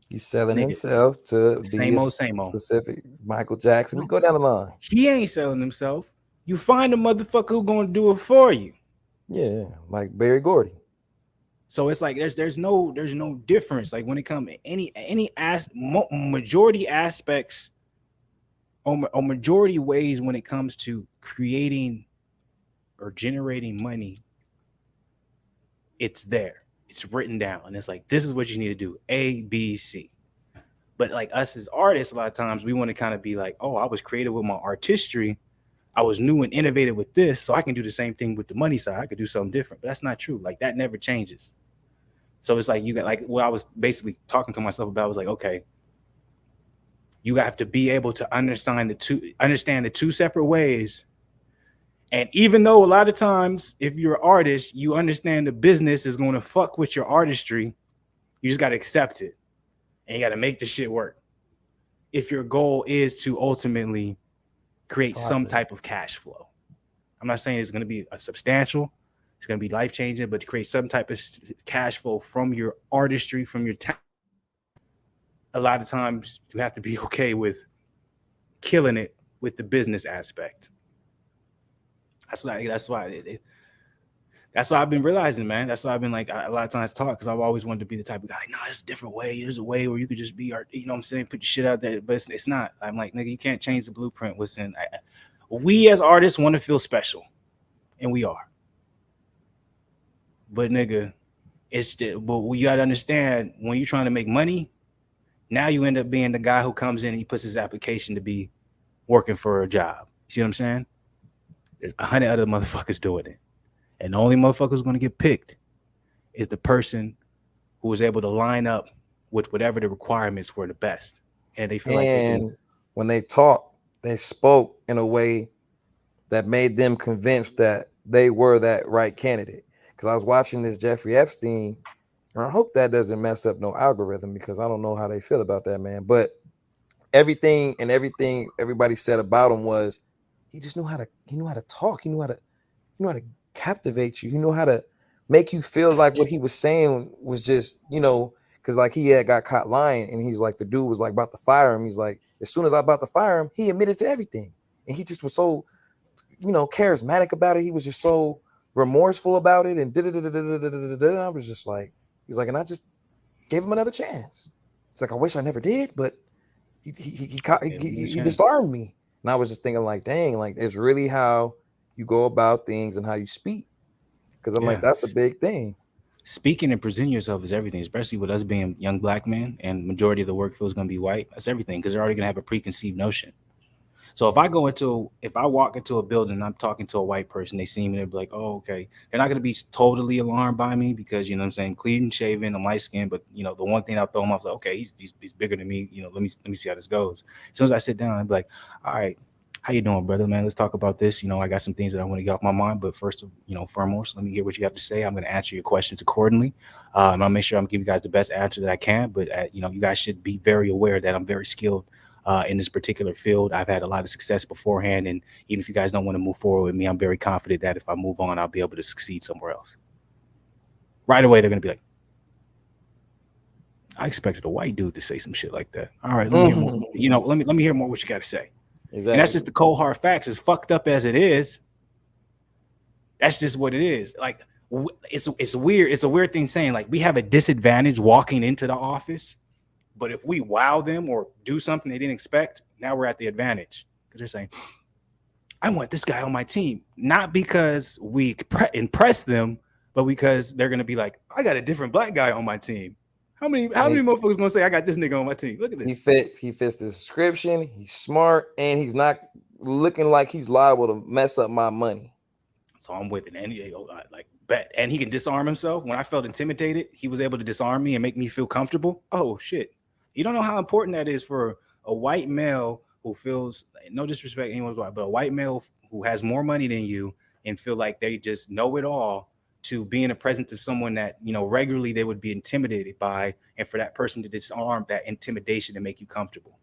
He's selling Nigga, himself to be same a old, same old. specific Michael Jackson. We No, go down the line. he ain't selling himself. You find a motherfucker who gonna do it for you. Yeah, like Barry Gordy. So it's like there's no difference. Like, when it comes to majority aspects, or majority ways, when it comes to creating or generating money, it's there. It's written down. And it's like, this is what you need to do. A, B, C. But like us as artists, a lot of times we want to kind of be like, oh, I was creative with my artistry. I was new and innovative with this, so I can do the same thing with the money side. I could do something different. But that's not true. Like, that never changes. So it's like, you got, like, what I was basically talking to myself about was like, okay, you have to be able to understand the two separate ways. And even though a lot of times, if you're an artist, you understand the business is going to fuck with your artistry, you just got to accept it. And you got to make the shit work. If your goal is to ultimately, make money off of it, and you got to accept it. And you got to accept it. And you got to make the shit work. If your goal is to ultimately, make money off of it, and you got to accept it. And you got to make the shit work. If your goal is to ultimately, create some type of cash flow. I'm not saying it's going to be a substantial, it's going to be life changing, but to create some type of cash flow from your artistry, from your talent. A lot of times you have to be okay with killing it with the business aspect. That's why I've been realizing, man. That's why I've been like a lot of times talk, because I've always wanted to be the type of guy. No, there's a different way. There's a way where you could just be art. You know what I'm saying? Put your shit out there, but it's not. I'm like, nigga, you can't change the blueprint. We as artists want to feel special, and we are. But nigga, but you gotta understand, when you're trying to make money, now you end up being the guy who comes in and he puts his application to be working for a job. You see what I'm saying? There's 100 other motherfuckers doing it. And the only motherfucker who's going to get picked is the person who was able to line up with whatever the requirements were the best. And they feel when they talked, they spoke in a way that made them convinced that they were that right candidate. Because I was watching this Jeffrey Epstein, and I hope that doesn't mess up no algorithm, because I don't know how they feel about that man. But everything everybody said about him was he just knew how to talk. He knew how to captivate you. He knew how to make you feel like what he was saying was just, because like he had got caught lying, and he was like, the dude was like about to fire him. He's like, as soon as I about to fire him, he admitted to everything. And he just was so, charismatic about it. He was just so remorseful about it. And I was just like, he's like, and I just gave him another chance. It's like, I wish I never did, but he disarmed me. And I was just thinking like, dang, like it's really how you go about things and how you speak. Because I'm like, that's a big thing. Speaking and presenting yourself is everything, especially with us being young black men and majority of the workforce is going to be white. That's everything, because they're already going to have a preconceived notion. So if I walk into a building and I'm talking to a white person, they see me, they're like, oh, okay. They're not going to be totally alarmed by me, because, you know what I'm saying, clean shaven, I'm light skinned, but, the one thing I'll throw them off, like, okay, he's bigger than me. Let me see how this goes. As soon as I sit down, I'm like, all right, how you doing, brother, man? Let's talk about this. I got some things that I want to get off my mind, but first, foremost, let me hear what you have to say. I'm going to answer your questions accordingly. And I'll make sure I'm giving you guys the best answer that I can. But, you guys should be very aware that I'm very skilled in this particular field. I've had a lot of success beforehand. And even if you guys don't want to move forward with me, I'm very confident that if I move on, I'll be able to succeed somewhere else. Right away, they're going to be like, I expected a white dude to say some shit like that. All right, let me hear more. Let me hear more what you got to say. Exactly. And that's just the cold hard facts. As fucked up as it is, that's just what it is. Like, it's weird. It's a weird thing saying, like, we have a disadvantage walking into the office, but if we wow them or do something they didn't expect, now we're at the advantage, because they're saying, I want this guy on my team, not because we impress them, but because they're gonna be like, I got a different black guy on my team. How many motherfuckers gonna say I got this nigga on my team? Look at this. He fits the description. He's smart, and he's not looking like he's liable to mess up my money. So I'm with it. And he can disarm himself. When I felt intimidated, he was able to disarm me and make me feel comfortable. Oh shit. You don't know how important that is for a white male who feels, no disrespect anyone's white, but a white male who has more money than you and feel like they just know it all, to be in the presence of someone that, regularly they would be intimidated by, and for that person to disarm that intimidation and make you comfortable.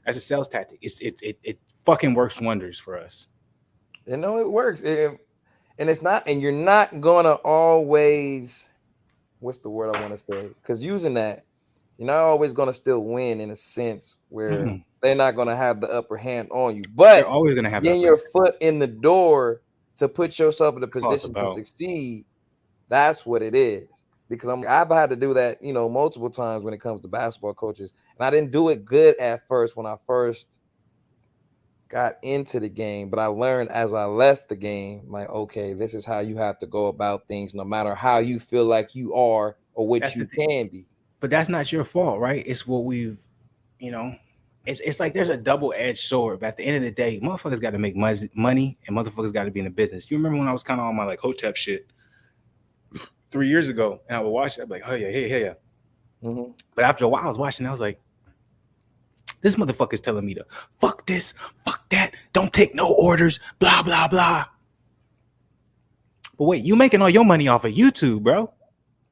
That's a sales tactic. It fucking works wonders for us. It works. And it's not, and you're not gonna always, what's the word I want to say? Because using that, you're not always gonna still win, in a sense where they're not gonna have the upper hand on you. But they're always gonna have getting your foot in the door to put yourself in a position to succeed. That's what it is. Because I've had to do that, multiple times when it comes to basketball coaches, and I didn't do it good at first when I first got into the game, but I learned as I left the game, like, okay, this is how you have to go about things, no matter how you feel like you are or what you can be. But that's not your fault, right? It's what we've, it's like there's a double-edged sword. But at the end of the day, motherfuckers got to make money, and motherfuckers got to be in the business. You remember when I was kind of on my like Hotep shit 3 years ago, and I would watch it, I'd be like, oh yeah, yeah. Mm-hmm. But after a while, I was watching, I was like, this motherfucker's telling me to fuck this, fuck that, don't take no orders, blah, blah, blah. But wait, you making all your money off of YouTube, bro.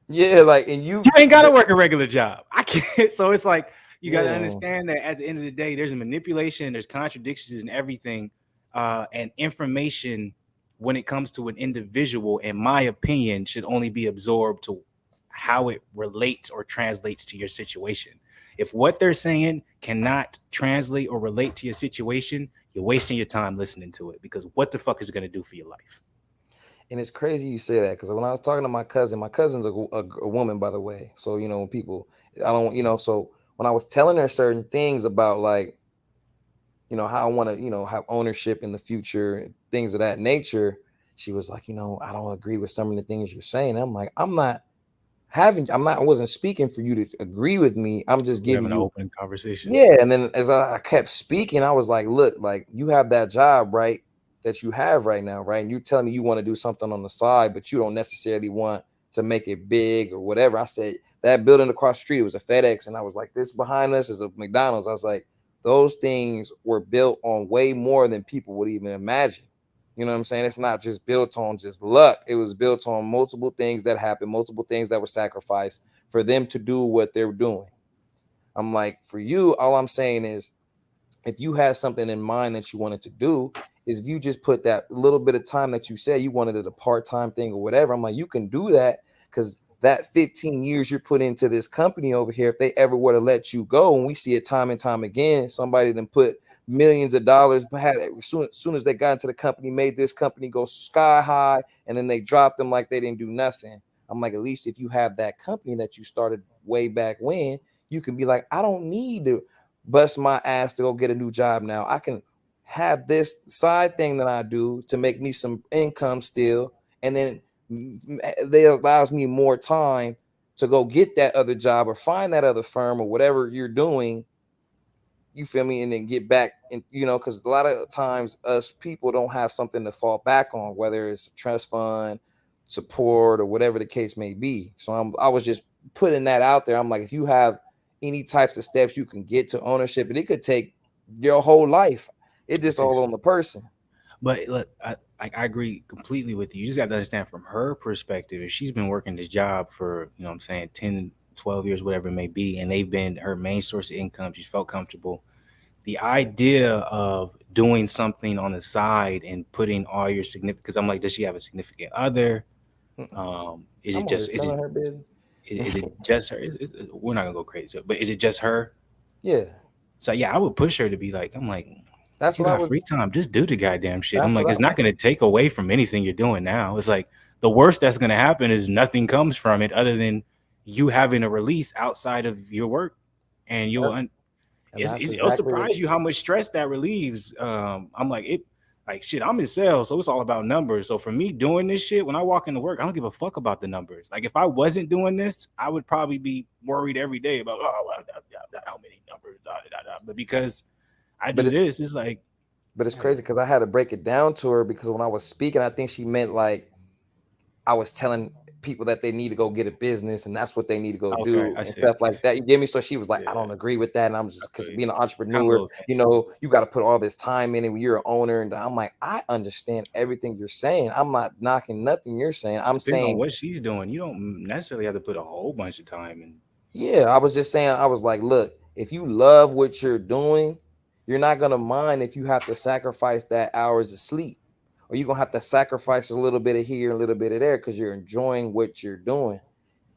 Yeah, like, and you ain't got to work a regular job. I can't. So it's like, You got to understand that at the end of the day, there's a manipulation, there's contradictions in everything, and information when it comes to an individual, in my opinion, should only be absorbed to how it relates or translates to your situation. If what they're saying cannot translate or relate to your situation, you're wasting your time listening to it, because what the fuck is it going to do for your life? And it's crazy you say that, because when I was talking to my cousin's a woman, by the way. So, you know, when people, I don't, you know, so when I was telling her certain things about, like, you know, how I want to, you know, have ownership in the future, things of that nature, she was like, you know, I don't agree with some of the things you're saying. I'm like, I wasn't speaking for you to agree with me. I'm just We're giving having an you, open conversation. yeah. And then as I kept speaking, I was like, look, like, you have that job, right, that you have right now, right? And you telling me you want to do something on the side, but you don't necessarily want to make it big or whatever. I said, that building across the street, it was a FedEx. And I was like, this behind us is a McDonald's. I was like, those things were built on way more than people would even imagine. You know what I'm saying? It's not just built on just luck. It was built on multiple things that happened, multiple things that were sacrificed for them to do what they're doing. I'm like, for you, all I'm saying is, if you had something in mind that you wanted to do, is if you just put that little bit of time that you said you wanted it a part-time thing or whatever, I'm like, you can do that, because that 15 years you put into this company over here, if they ever were to let you go, and we see it time and time again, somebody then put millions of dollars, but had soon as they got into the company, made this company go sky high, and then they dropped them like they didn't do nothing. I'm like, at least if you have that company that you started way back when, you can be like, I don't need to bust my ass to go get a new job now. I can have this side thing that I do to make me some income still, and then they allows me more time to go get that other job or find that other firm or whatever you're doing. You feel me? And then get back, and you know, because a lot of times us people don't have something to fall back on, whether it's a trust fund, support, or whatever the case may be. So I was just putting that out there. I'm like, if you have any types of steps you can get to ownership, and it could take your whole life. It just all on the person. But look, I agree completely with you. You just got to understand from her perspective, if she's been working this job for, you know what I'm saying, 10, 12 years, whatever it may be, and they've been her main source of income, she's felt comfortable. The idea of doing something on the side and putting all your significant, because I'm like, does she have a significant other? Is it I'm just, always telling her business. is it just her? We're not gonna go crazy, but is it just her? Yeah, So yeah, I would push her to be like, I'm like, that's you what I got was. free time, just do the goddamn shit. I'm That's like, what it's not gonna take away from anything you're doing now. It's like the worst that's gonna happen is nothing comes from it other than you having a release outside of your work, and and that's it'll exactly what. surprise you how much stress that relieves. I'm like it. Like shit, I'm in sales, so it's all about numbers. So for me doing this shit, when I walk into work, I don't give a fuck about the numbers. Like if I wasn't doing this, I would probably be worried every day about how many numbers. But because I But do this, it's like it's crazy because I had to break it down to her, because when I was speaking, I think she meant like I was telling people that they need to go get a business and that's what they need to go okay, do I and see. stuff like that. You get me? So she was like, Yeah, I don't agree with that. And I'm I just, feel because you. being an Kind of a entrepreneur, little you know, you got to put all this time in it when you're an owner. And I'm like, I understand everything you're saying. I'm not knocking nothing you're saying. I'm depends on saying, what she's doing. You don't necessarily have to put a whole bunch of time in. yeah, I was just saying, I was like, look, if you love what you're doing, you're not going to mind if you have to sacrifice that hours of sleep, or you're going to have to sacrifice a little bit of here, a little bit of there, because you're enjoying what you're doing.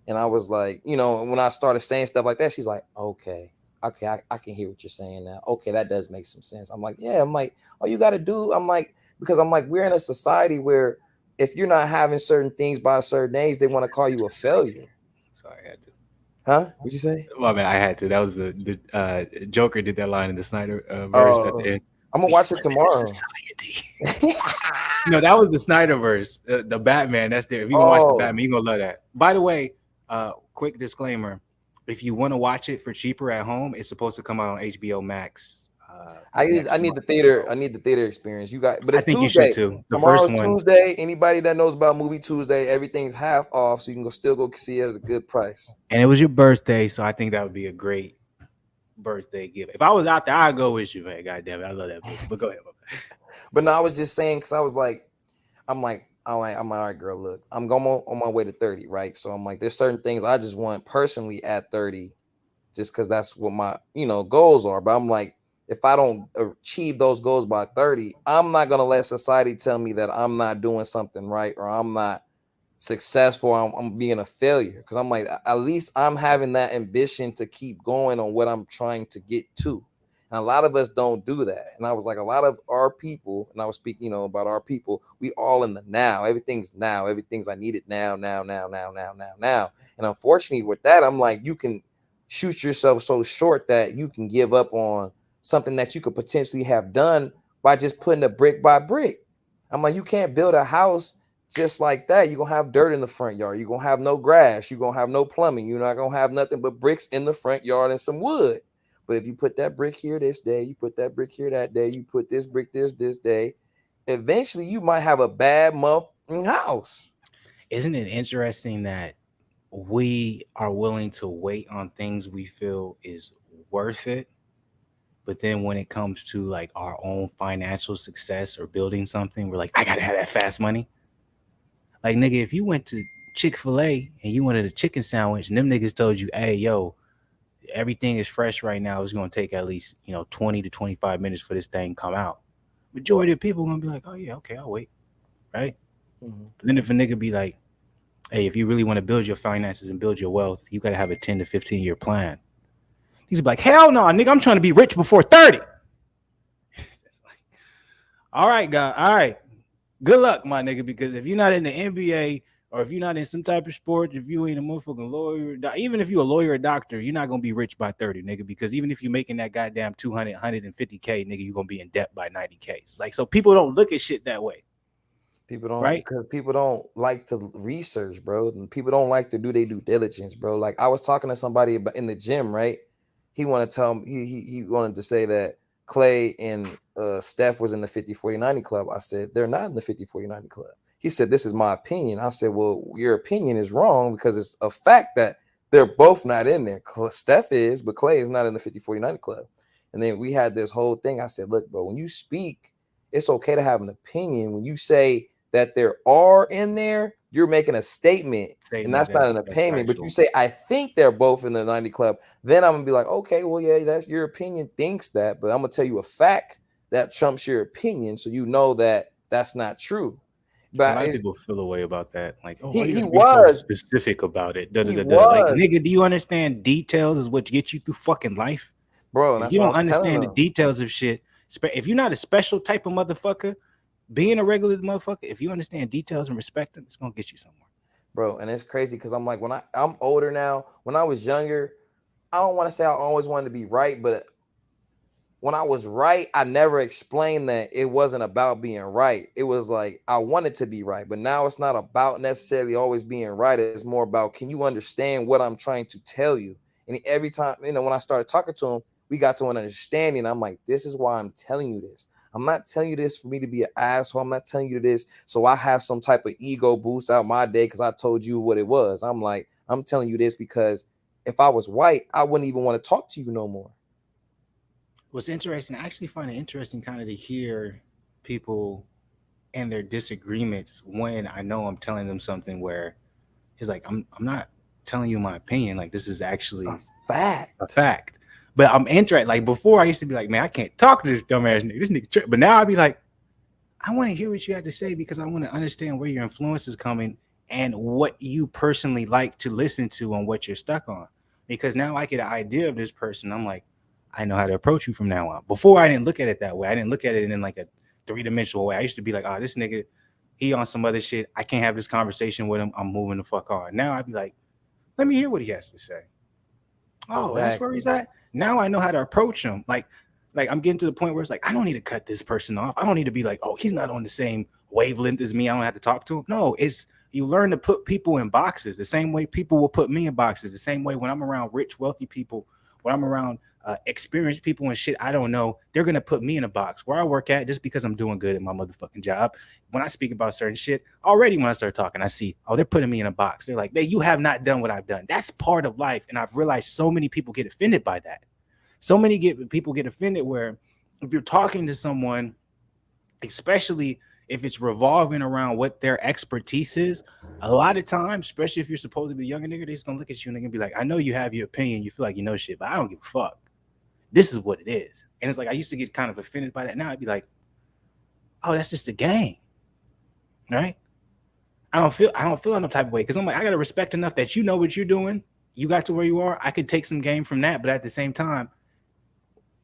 And I was like, you know, when I started saying stuff like that, she's like, okay, I can hear what you're saying now. Okay, that does make some sense. I'm like, yeah, I'm like, all you got to do, I'm like, because I'm like, we're in a society where if you're not having certain things by a certain age, they want to call you a failure. Sorry, I had to. Huh? What'd you say? Well, man, I had to. That was the Joker did that line in the Snyder verse at the Oh, end. I'm gonna We watch it live in a tomorrow. society. No, that was the Snyderverse, the Batman. That's there. If you can watch the Oh, Batman, you're gonna love that. By the way, quick disclaimer: if you want to watch it for cheaper at home, it's supposed to come out on HBO Max I next need month. the theater. I So need the theater experience. You got, but I it's think you should Tuesday. too. The first Tomorrow's one, Tuesday. Anybody that knows about Movie Tuesday, everything's half off, so you can still go see it at a good price. and it was your birthday, so I think that would be a great birthday gift. If I was out there, I'd go with you, man. God damn it, I love that movie. But go ahead. But no, I was just saying, because I was like, I'm like, all right, girl, look, I'm going on my way to 30, right? So I'm like, there's certain things I just want personally at 30 just because that's what my goals are. But I'm like, if I don't achieve those goals by 30, I'm not gonna let society tell me that I'm not doing something right or I'm not successful. I'm being a failure, because I'm like, at least I'm having that ambition to keep going on what I'm trying to get to. And a lot of us don't do that. And I was like, a lot of our people, and I was speaking, about our people, we all in the now. Everything's now. Everything's I need it now, now, now, now, now, now, now. And unfortunately with that, I'm like, you can shoot yourself so short that you can give up on something that you could potentially have done by just putting a brick by brick. I'm like, you can't build a house just like that. You're gonna have dirt in the front yard. You're gonna have no grass. You're gonna have no plumbing. You're not gonna have nothing but bricks in the front yard and some wood. But if you put that brick here this day, you put that brick here that day, you put this brick this day, eventually you might have a bad month house. Isn't it interesting that we are willing to wait on things we feel is worth it, but then when it comes to like our own financial success or building something, we're like, I gotta have that fast money. Like, nigga, if you went to Chick-fil-A and you wanted a chicken sandwich and them niggas told you, hey, yo, everything is fresh right now, it's gonna take at least 20 to 25 minutes for this thing come out. Majority of people gonna be like, oh yeah, okay, I'll wait, right? Mm-hmm. But then if a nigga be like, hey, if you really want to build your finances and build your wealth, you gotta have a 10 to 15 year plan. He's like, hell no, nigga, I'm trying to be rich before 30. All right, God, all right. Good luck, my nigga, because if you're not in the NBA or if you're not in some type of sport, if you ain't a motherfucking lawyer, even if you're a lawyer or doctor, you're not gonna be rich by 30, nigga, because even if you're making that goddamn 200, 150K, nigga, you're gonna be in debt by 90K. It's like, so people don't look at shit that way. People don't, right? because people don't like to research, bro. And people don't like to do their due diligence, bro. Like, I was talking to somebody about in the gym, right? He wanted to tell me, he wanted to say that Clay and Steph was in the 50-40-90 club. I said, they're not in the 50-40-90 club. He said, this is my opinion. I said, well, your opinion is wrong, because it's a fact that they're both not in there. Steph is, but Clay is not in the 50-40-90 club. And then we had this whole thing. I said, look, bro, when you speak, it's okay to have an opinion. When you say that there are in there, you're making a statement, and that's not an opinion. But you say, I think they're both in the 90 club, then I'm gonna be like, okay, well, yeah, that's your opinion thinks that, but I'm gonna tell you a fact that trumps your opinion, so you know that that's not true. But a lot of people feel a way about that, like, oh, he you gotta be was so specific about it. He Like, was, nigga, do you understand details is what gets you through fucking life? bro. And If that's you what I don't was telling understand the them. details of shit, if you're not a special type of motherfucker, being a regular motherfucker, if you understand details and respect them, it's gonna get you somewhere. Bro, and it's crazy because I'm like, when I'm older now, when I was younger, I don't want to say I always wanted to be right, but when I was right, I never explained that it wasn't about being right. It was like, I wanted to be right, but now it's not about necessarily always being right. It's more about, can you understand what I'm trying to tell you? And every time, when I started talking to him, we got to an understanding. I'm like, this is why I'm telling you this. I'm not telling you this for me to be an asshole. I'm not telling you this so I have some type of ego boost out my day because I told you what it was. I'm like, I'm telling you this because if I was white, I wouldn't even want to talk to you no more. What's interesting, I actually find it interesting kind of to hear people and their disagreements when I know I'm telling them something where it's like, I'm not telling you my opinion. Like, this is actually a fact. But I'm interested. Like, before I used to be like, man, I can't talk to this dumbass nigga. This nigga But now I'd be like, I want to hear what you have to say because I want to understand where your influence is coming and what you personally like to listen to and what you're stuck on. Because now I get an idea of this person. I'm like, I know how to approach you from now on. Before, I didn't look at it that way. I didn't look at it in like a 3-dimensional way. I used to be like, oh, this nigga, he on some other shit. I can't have this conversation with him. I'm moving the fuck on. Now I'd be like, let me hear what he has to say. Oh, exactly. That's where he's at. Now I know how to approach him. Like I'm getting to the point where it's like, I don't need to cut this person off. I don't need to be like, oh, he's not on the same wavelength as me. I don't have to talk to him. No, it's you learn to put people in boxes the same way people will put me in boxes. The same way when I'm around rich, wealthy people, when I'm around experienced people and shit I don't know, they're gonna put me in a box where I work at just because I'm doing good at my motherfucking job. When I speak about certain shit, already when I start talking, I see, oh, they're putting me in a box. They're like, you have not done what I've done. That's part of life, and I've realized so many people get offended by that. So many people get offended where if you're talking to someone, especially if it's revolving around what their expertise is, a lot of times, especially if you're supposed to be a younger nigga, they just gonna look at you and they're gonna be like, I know you have your opinion, you feel like you know shit, but I don't give a fuck. This is what it is. And it's like I used to get kind of offended by that. Now I'd be like, oh, that's just a game. Right? I don't feel no type of way because I'm like, I gotta respect enough that you know what you're doing. You got to where you are. I could take some game from that, but at the same time,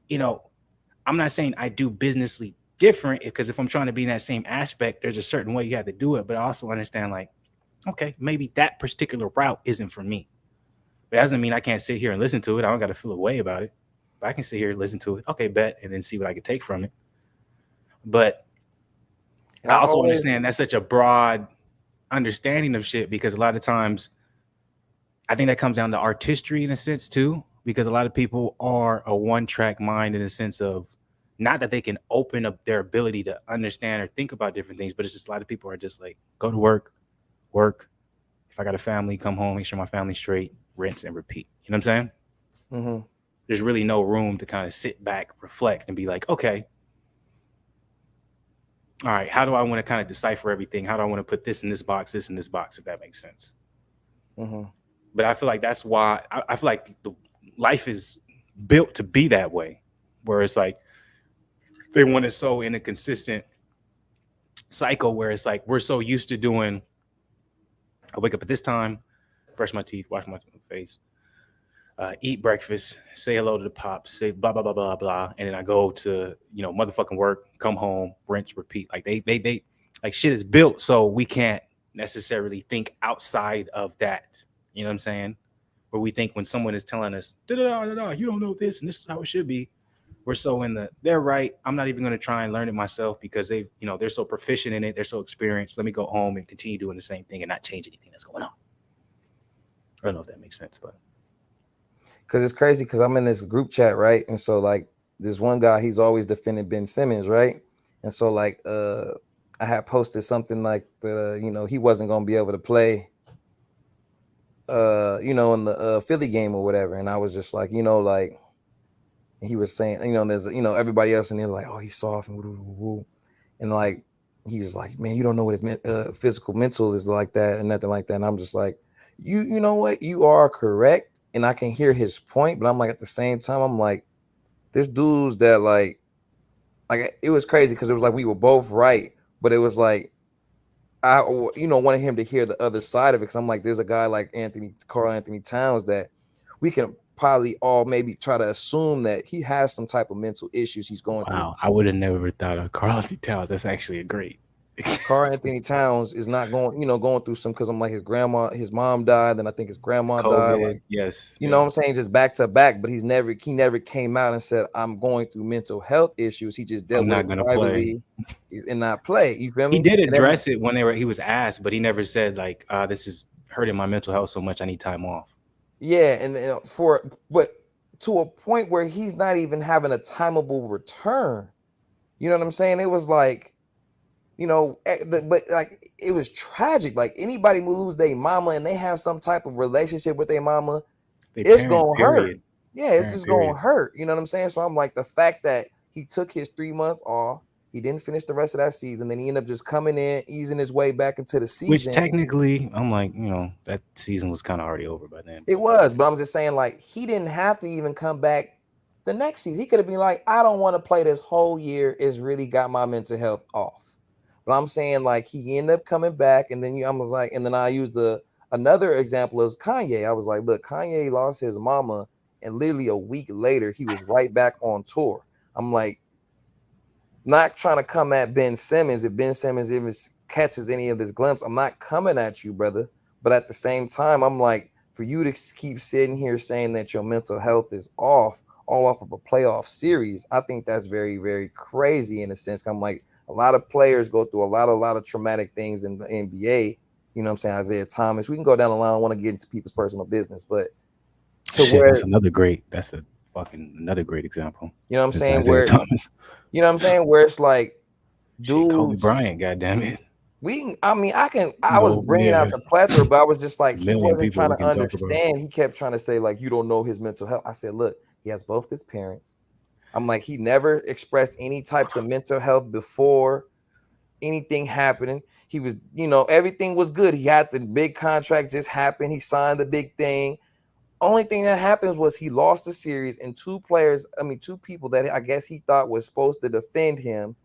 you know, I'm not saying I do businessly different because if I'm trying to be in that same aspect, there's a certain way you have to do it. But I also understand, like, okay, maybe that particular route isn't for me. But that doesn't mean I can't sit here and listen to it. I don't got to feel a way about it. But I can sit here and listen to it. Okay, bet, and then see what I can take from it. But I also understand that's such a broad understanding of shit because a lot of times I think that comes down to artistry in a sense too, because a lot of people are a one-track mind in the sense of not that they can open up their ability to understand or think about different things, but it's just a lot of people are just like, go to work, work. If I got a family, come home, make sure my family's straight, rinse and repeat. You know what I'm saying? Mm-hmm. There's really no room to kind of sit back, reflect, and be like, okay, all right, how do I want to kind of decipher everything? How do I want to put this in this box, if that makes sense? Mm-hmm. But I feel like that's why I feel like the life is built to be that way, where it's like they want it so in a consistent cycle where it's like we're so used to doing. I wake up at this time, brush my teeth, wash my face, eat breakfast, say hello to the pops, say blah blah blah blah blah, and then I go to motherfucking work, come home, rinse, repeat. Like they like shit is built so we can't necessarily think outside of that. You know what I'm saying? Where we think when someone is telling us, da da da da, you don't know this and this is how it should be. We're so in the they're right. I'm not even going to try and learn it myself because they're so proficient in it. They're so experienced. Let me go home and continue doing the same thing and not change anything that's going on. I don't know if that makes sense, but because it's crazy because I'm in this group chat, right? And so like this one guy, he's always defending Ben Simmons, right? And so like I had posted something like he wasn't gonna be able to play in the Philly game or whatever. And I was just like, like he was saying, there's everybody else in there like, oh, he's soft and woo. And like he was like, man, you don't know what his physical mental is like that and nothing like that. And I'm just like, you know what, you are correct. And I can hear his point, but I'm like, at the same time, I'm like, there's dudes that like it was crazy because it was like we were both right, but it was like I wanted him to hear the other side of it because I'm like, there's a guy like Carl Anthony Towns that we can probably all maybe try to assume that he has some type of mental issues he's going through. Wow, I would have never thought of Carl Anthony Towns. That's actually a great. Carl Anthony Towns is not going through some because I'm like his mom died, then I think his grandma died. Like, yes, you know what I'm saying, just back to back. But he never came out and said I'm going through mental health issues. He just dealt with it privately and not play. You feel me? He did address it when he was asked, but he never said like, "This is hurting my mental health so much. I need time off." Yeah, and but to a point where he's not even having a timeable return. You know what I'm saying? It was like, but like it was tragic. Like anybody who lose their mama and they have some type of relationship with their mama, it's gonna hurt. Yeah, it's just gonna hurt. You know what I'm saying? So I'm like, the fact that he took his 3 months off, he didn't finish the rest of that season, then he ended up just coming in, easing his way back into the season. Which technically, I'm like, that season was kind of already over by then. It was, but I'm just saying, like, he didn't have to even come back the next season. He could have been like, I don't want to play this whole year. It's really got my mental health off. But I'm saying, like, he ended up coming back, and then I was like, and then I used another example of Kanye. I was like, look, Kanye lost his mama, and literally a week later, he was right back on tour. I'm like, not trying to come at Ben Simmons. If Ben Simmons even catches any of this glimpse, I'm not coming at you, brother. But at the same time, I'm like, for you to keep sitting here saying that your mental health is all off of a playoff series, I think that's very, very crazy in a sense. I'm like, a lot of players go through a lot of traumatic things in the NBA. You know what I'm saying? Isaiah Thomas. We can go down the line. I don't want to get into people's personal business, but that's another great example. You know what I'm saying? Where Thomas. You know what I'm saying? Where it's like, dude, Kobe Bryant, goddamn it. I was bringing out the plethora, but I was just like, he wasn't trying to understand. He kept trying to say, like, you don't know his mental health. I said, look, he has both his parents. I'm like, he never expressed any types of mental health before anything happening. He was, everything was good. He had the big contract just happen. He signed the big thing. Only thing that happened was he lost the series, and two people that I guess he thought was supposed to defend him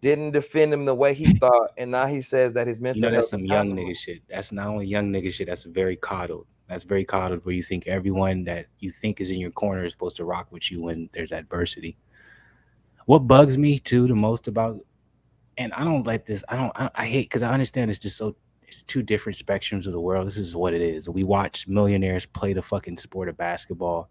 didn't defend him the way he thought, and now he says that his You mental know, health that's is some young nigga compromised. shit. That's not only young nigga shit. That's very coddled. That's very coddled, where you think everyone that you think is in your corner is supposed to rock with you when there's adversity. What bugs me too the most about, and I don't like this. I hate, because I understand it's just so, it's two different spectrums of the world. This is what it is. We watch millionaires play the fucking sport of basketball,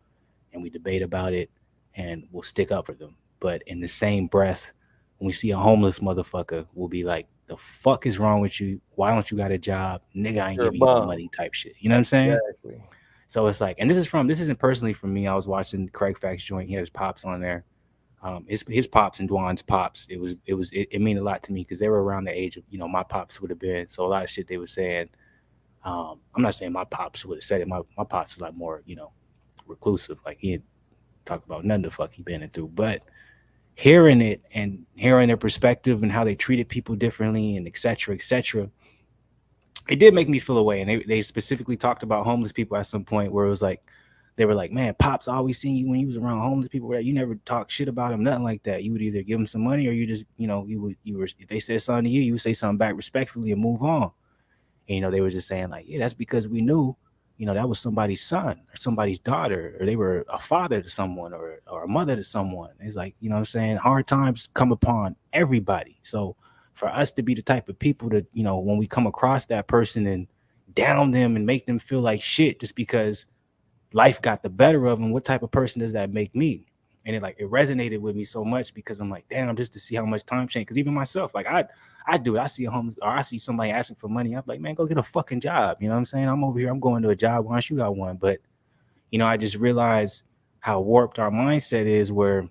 and we debate about it, and we'll stick up for them. But in the same breath, when we see a homeless motherfucker, we'll be like, "The fuck is wrong with you? Why don't you got a job, nigga? I ain't You're a giving you no bum. money," type shit. You know what I'm saying? Exactly. So it's like, and this isn't personally from me. I was watching Craig Facts joint. He had his pops on there. His pops and Dwan's pops. It mean a lot to me because they were around the age of, my pops would have been. So a lot of shit they were saying. I'm not saying my pops would have said it. My pops was like more, reclusive. Like he didn't talk about none of the fuck he been through. But hearing it and hearing their perspective and how they treated people differently and et cetera, it did make me feel away. And they specifically talked about homeless people at some point where it was like, they were like, "Man, pops always seen you when you was around homeless people. Right? You never talk shit about them, nothing like that. You would either give them some money or you just, you were, if they said something to you, you would say something back respectfully and move on." And, they were just saying like, "Yeah, that's because we knew, that was somebody's son or somebody's daughter, or they were a father to someone or a mother to someone." It's like, I'm saying, hard times come upon everybody. So for us to be the type of people that, when we come across that person and down them and make them feel like shit just because life got the better of them, what type of person does that make me? And it resonated with me so much because I'm like, damn, just to see how much time changed. Because even myself, like I do it. I see a homeless or I see somebody asking for money. I'm like, man, go get a fucking job. You know what I'm saying? I'm over here. I'm going to a job. Why don't you got one? But I just realized how warped our mindset is, where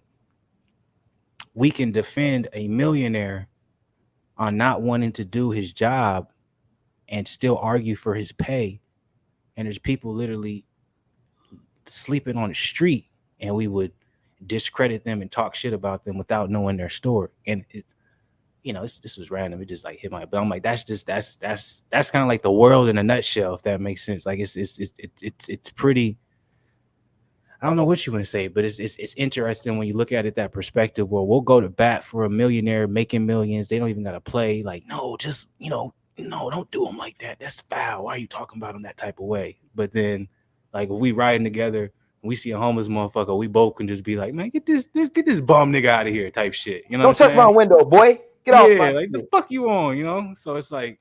we can defend a millionaire on not wanting to do his job and still argue for his pay. And there's people literally sleeping on the street, and we would discredit them and talk shit about them without knowing their story. And this was random. It just like hit my. But I'm like, that's kind of like the world in a nutshell, if that makes sense. Like it's pretty. I don't know what you want to say, but it's interesting when you look at it that perspective. Well, we'll go to bat for a millionaire making millions. They don't even got to play. Like, no, just no, don't do them like that. That's foul. Why are you talking about them that type of way? But then, like, if we riding together, we see a homeless motherfucker, we both can just be like, man, get this bum nigga out of here, type shit. You know what I'm Don't touch saying? my window, boy. Get off my Yeah, like the shit. fuck you on, So it's like,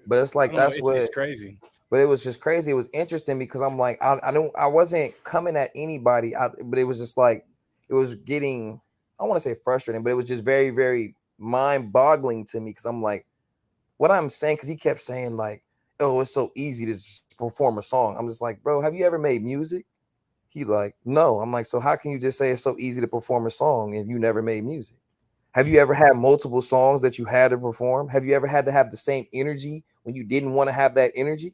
But it's I like don't know, that's it's what. crazy. But it was just crazy. It was interesting because I'm like, I wasn't coming at anybody, but it was just like it was getting. I want to say frustrating, but it was just very, very mind-boggling to me because I'm like, what I'm saying, because he kept saying like, "Oh, it's so easy to just perform a song." I'm just like, bro, have you ever made music? He like, no. I'm like, so how can you just say it's so easy to perform a song if you never made music? Have you ever had multiple songs that you had to perform? Have you ever had to have the same energy when you didn't want to have that energy?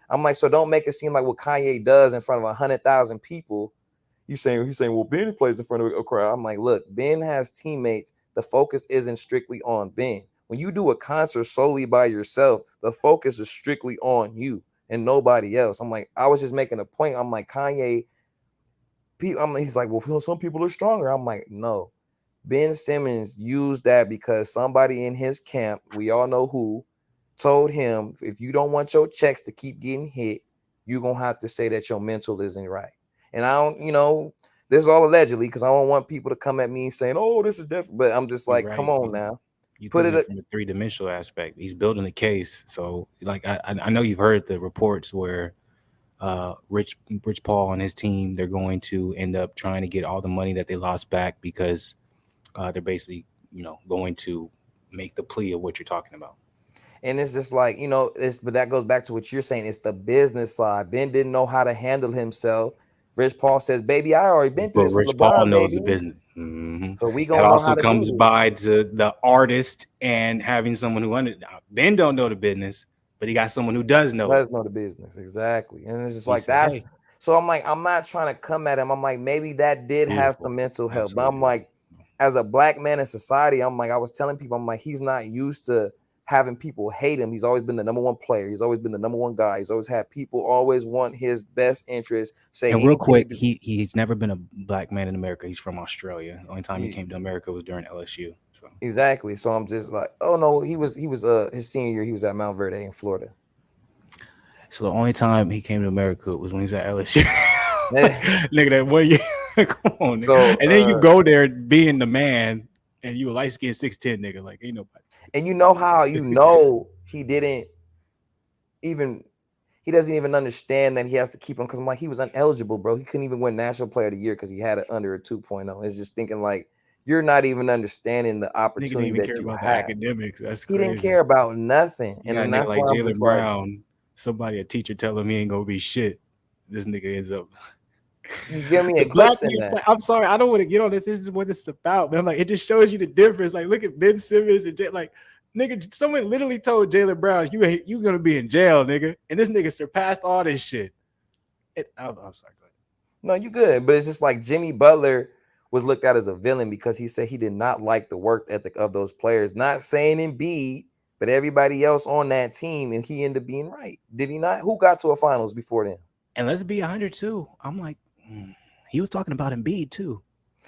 I'm like, so don't make it seem like what Kanye does in front of 100,000 people. He's saying, well, Ben plays in front of a crowd. I'm like, look, Ben has teammates. The focus isn't strictly on Ben. When you do a concert solely by yourself, the focus is strictly on you and nobody else. I'm like, I was just making a point. I'm like, Kanye, he's like, well, some people are stronger. I'm like, no. Ben Simmons used that because somebody in his camp, we all know who, told him, if you don't want your checks to keep getting hit, you're going to have to say that your mental isn't right. And I don't, this is all allegedly because I don't want people to come at me saying, oh, this is different. But I'm just You're like, come right. on now. You Put putting it it from a three-dimensional aspect. He's building a case. So like I know you've heard the reports where Rich Paul and his team, they're going to end up trying to get all the money that they lost back because they're basically, going to make the plea of what you're talking about. and it's just like, but that goes back to what you're saying. It's the business side. Ben didn't know how to handle himself. Rich Paul says, baby, I already been through But this with Rich Paul LeBron, knows baby. the business. Hmm. So we That gonna know how also to do comes this. by to the artist and having someone who Ben don't know the business, but he got someone who does know it. Let's know the business. Exactly. And it's just He like said, that's "Hey, so I'm like, I'm not trying to come at him. I'm like, maybe that did have beautiful, some mental health. But I'm absolutely like, beautiful." as a black man in society, I'm like, I was telling people, I'm like, he's not used to having people hate him. He's always been the number one player. He's always been the number one guy. He's always had people always want his best interest. Say And real anything. quick, he's never been a black man in America. He's from Australia. The only time he came to America was during LSU. So Exactly. So I'm just like, oh no, he was his senior year. He was at Mount Verde in Florida. So the only time he came to America was when he was at LSU. Nigga, that 1 year. Come on, nigga. So, and then you go there being the man, and you a light skinned 6'10", nigga. Like ain't nobody. And you know how he doesn't even understand that he has to keep him, because I'm like, he was ineligible, bro. He couldn't even win National Player of the Year because he had it under a 2.0. It's just thinking like, you're not even understanding the opportunity that you have. Academics. That's crazy. He didn't care about nothing. And then that's like Jaylen Brown, somebody, a teacher tell him he ain't gonna be shit. This nigga ends up. You give me a glimpse in that. I'm sorry, I don't want to get on this. This is what it's about, man. Like, it just shows you the difference. Like, look at Ben Simmons and like, nigga, someone literally told Jaylen Brown, you gonna be in jail, nigga. And this nigga surpassed all this shit. I'm sorry. Go ahead. No, you good. But it's just like Jimmy Butler was looked at as a villain because he said he did not like the work ethic of those players. Not saying Embiid, but everybody else on that team, and he ended up being right. Did he not? Who got to a finals before then? And let's be 100 too. I'm like, he was talking about Embiid too.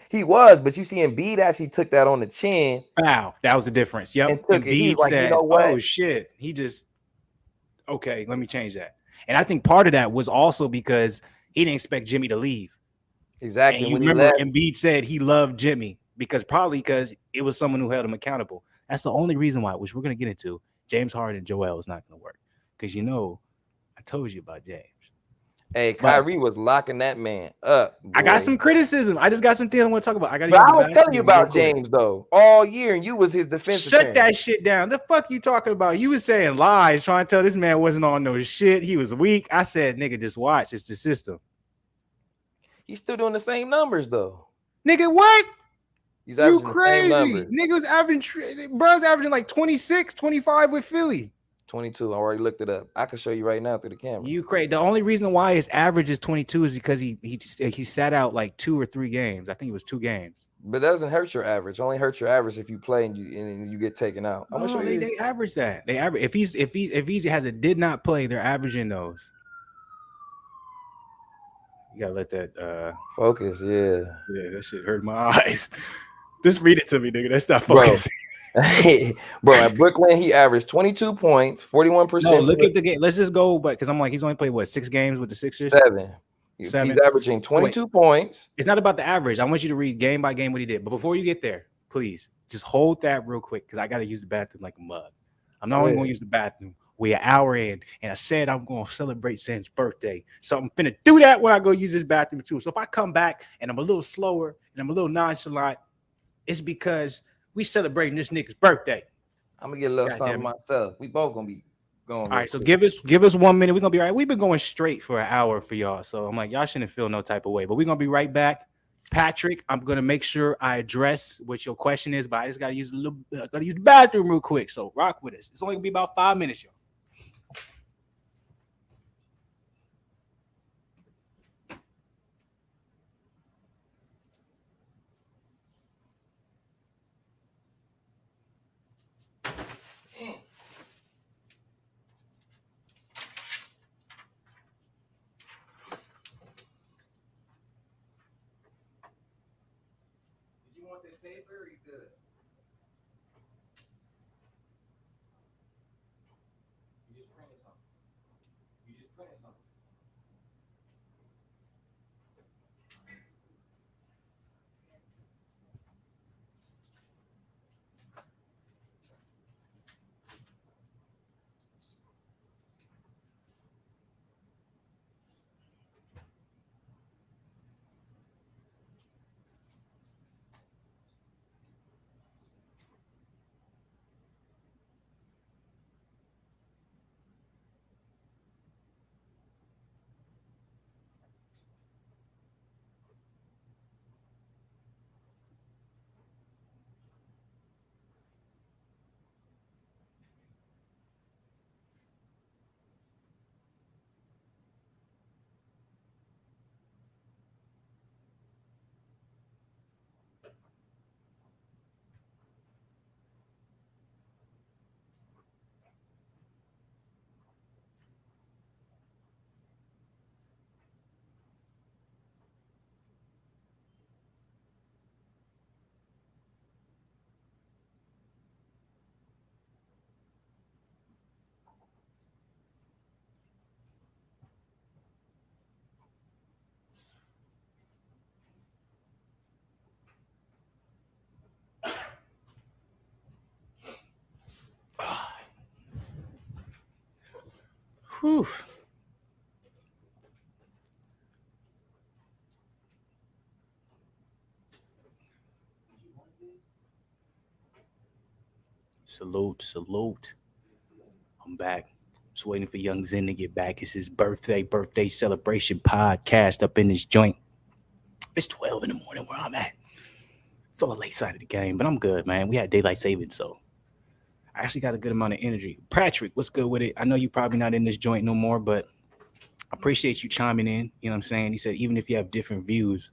He was, but you see, Embiid actually took that on the chin. Wow, that was the difference. Yep. Embiid said, like, you know what? Oh shit. He just, okay, let me change that. And I think part of that was also because he didn't expect Jimmy to leave. Exactly. And you remember Embiid said he loved Jimmy because it was someone who held him accountable. That's the only reason why, which we're going to get into. James Harden and Joel is not going to work because, I told you about James. Hey, Kyrie was locking that man up. Boy. I got some criticism. I just got some things I want to talk about. I was telling you about James though all year, and you was his defensive. Shut that shit down. The fuck you talking about? You was saying lies, trying to tell this man wasn't on no shit. He was weak. I said, nigga, just watch. It's the system. He's still doing the same numbers though. Nigga, what? He's averaging you crazy. Nigga was averaging like 26, 25 with Philly. 22. I already looked it up. I can show you right now through the camera. You crazy. The only reason why his average is 22 is because he sat out like 2 or 3 games. I think it was 2 games. But that doesn't hurt your average. It only hurts your average if you play and you get taken out. I'm gonna show you. They average that. They average if he has a did not play, they're averaging those. You gotta let that focus. Yeah, that shit hurt my eyes. Just read it to me, nigga. That's not focusing. Bro, at Brooklyn, he averaged 22 points, 41%. No, look at the game. Let's just go, but because I'm like, he's only played 6 games with the Sixers? 7. He's averaging 22 points. It's not about the average. I want you to read game by game what he did. But before you get there, please just hold that real quick because I got to use the bathroom like a mug. I'm not only going to use the bathroom. We're an hour in, and I said I'm going to celebrate Zen's birthday. So I'm finna do that when I go use this bathroom too. So if I come back and I'm a little slower and I'm a little nonchalant, it's because we celebrating this nigga's birthday. I'm gonna get a little something myself. We both gonna be going. All right, so give us 1 minute. We're gonna be all right. We've been going straight for an hour for y'all. So I'm like, y'all shouldn't feel no type of way. But we're gonna be right back. Patrick, I'm gonna make sure I address what your question is, but I just gotta use the bathroom real quick. So rock with us. It's only gonna be about 5 minutes, y'all. This paper, or you good? You just printed something. Whew. Salute. I'm back. Just waiting for young Zen to get back. It's his birthday celebration podcast up in this joint. It's 12 in the morning where I'm at. It's on the late side of the game, but I'm good, man. We had daylight savings, so I actually got a good amount of energy. Patrick, what's good with it? I know you're probably not in this joint no more, but I appreciate you chiming in. You know what I'm saying? He said, even if you have different views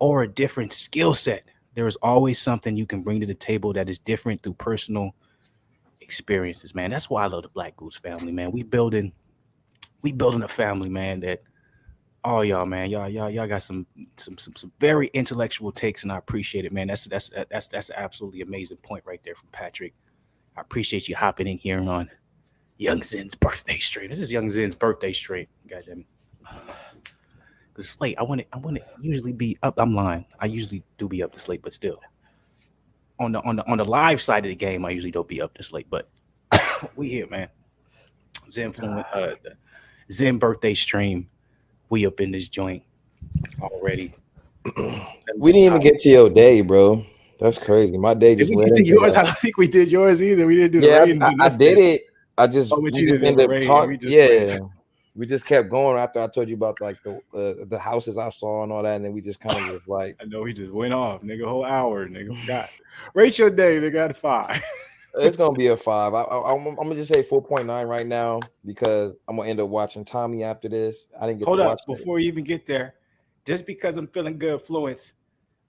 or a different skill set, there is always something you can bring to the table that is different through personal experiences, man. That's why I love the Black Goose family, man. We building a family, man, that all y'all, man, y'all got some very intellectual takes, and I appreciate it, man. That's an absolutely amazing point right there from Patrick. I appreciate you hopping in here on Young Zen's birthday stream. This is Young Zen's birthday stream. God damn it. It's late. I want to usually be up. I'm lying. I usually do be up this late, but still. On the live side of the game, I usually don't be up this late, but we here, man. Zen birthday stream. We up in this joint already. We didn't even get to your day, bro. That's crazy. My day Did just we went get to into yours? I that. don't think we did yours either. We didn't do the Yeah, ratings. I did it. Oh, but We you just didn't do ended the up rating. talking. We just went. Yeah, we just kept going after I told you about like the houses I saw and all that, and then we just kind of just like I know he just went off, nigga. Whole hour, nigga. Forgot. Rate your day, nigga. Got a 5. it's gonna be a 5. I'm gonna just say 4.9 right now because I'm gonna end up watching Tommy after this. I didn't get to Hold watch up, that. before you even get there. Just because I'm feeling good, Fluence.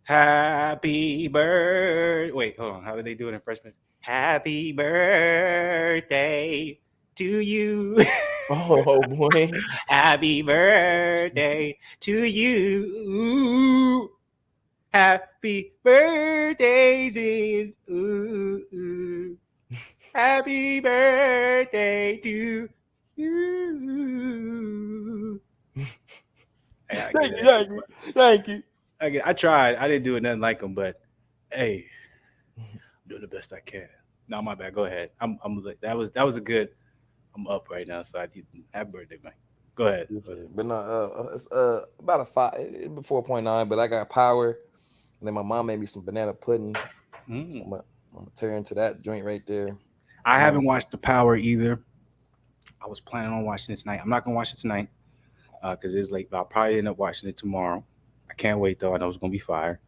Happy birthday. Wait, hold on. How did they do it in freshman? Happy birthday to you. Oh boy. Happy birthday to you. Happy birthday, Zin. Ooh. Happy birthday to you. Hey, Thank you. I tried. I didn't do it nothing like him, but hey, I'm doing the best I can. No, my bad. Go ahead. That was a good. I'm up right now, so I did happy birthday, man. Go ahead. But no, it's about a 5, 4.9. But I got power, and then my mom made me some banana pudding. So I'm gonna tear into that joint right there. I haven't watched The Power either. I was planning on watching it tonight. I'm not gonna watch it tonight because it's late. But I'll probably end up watching it tomorrow. I can't wait though. I know it's gonna be fire.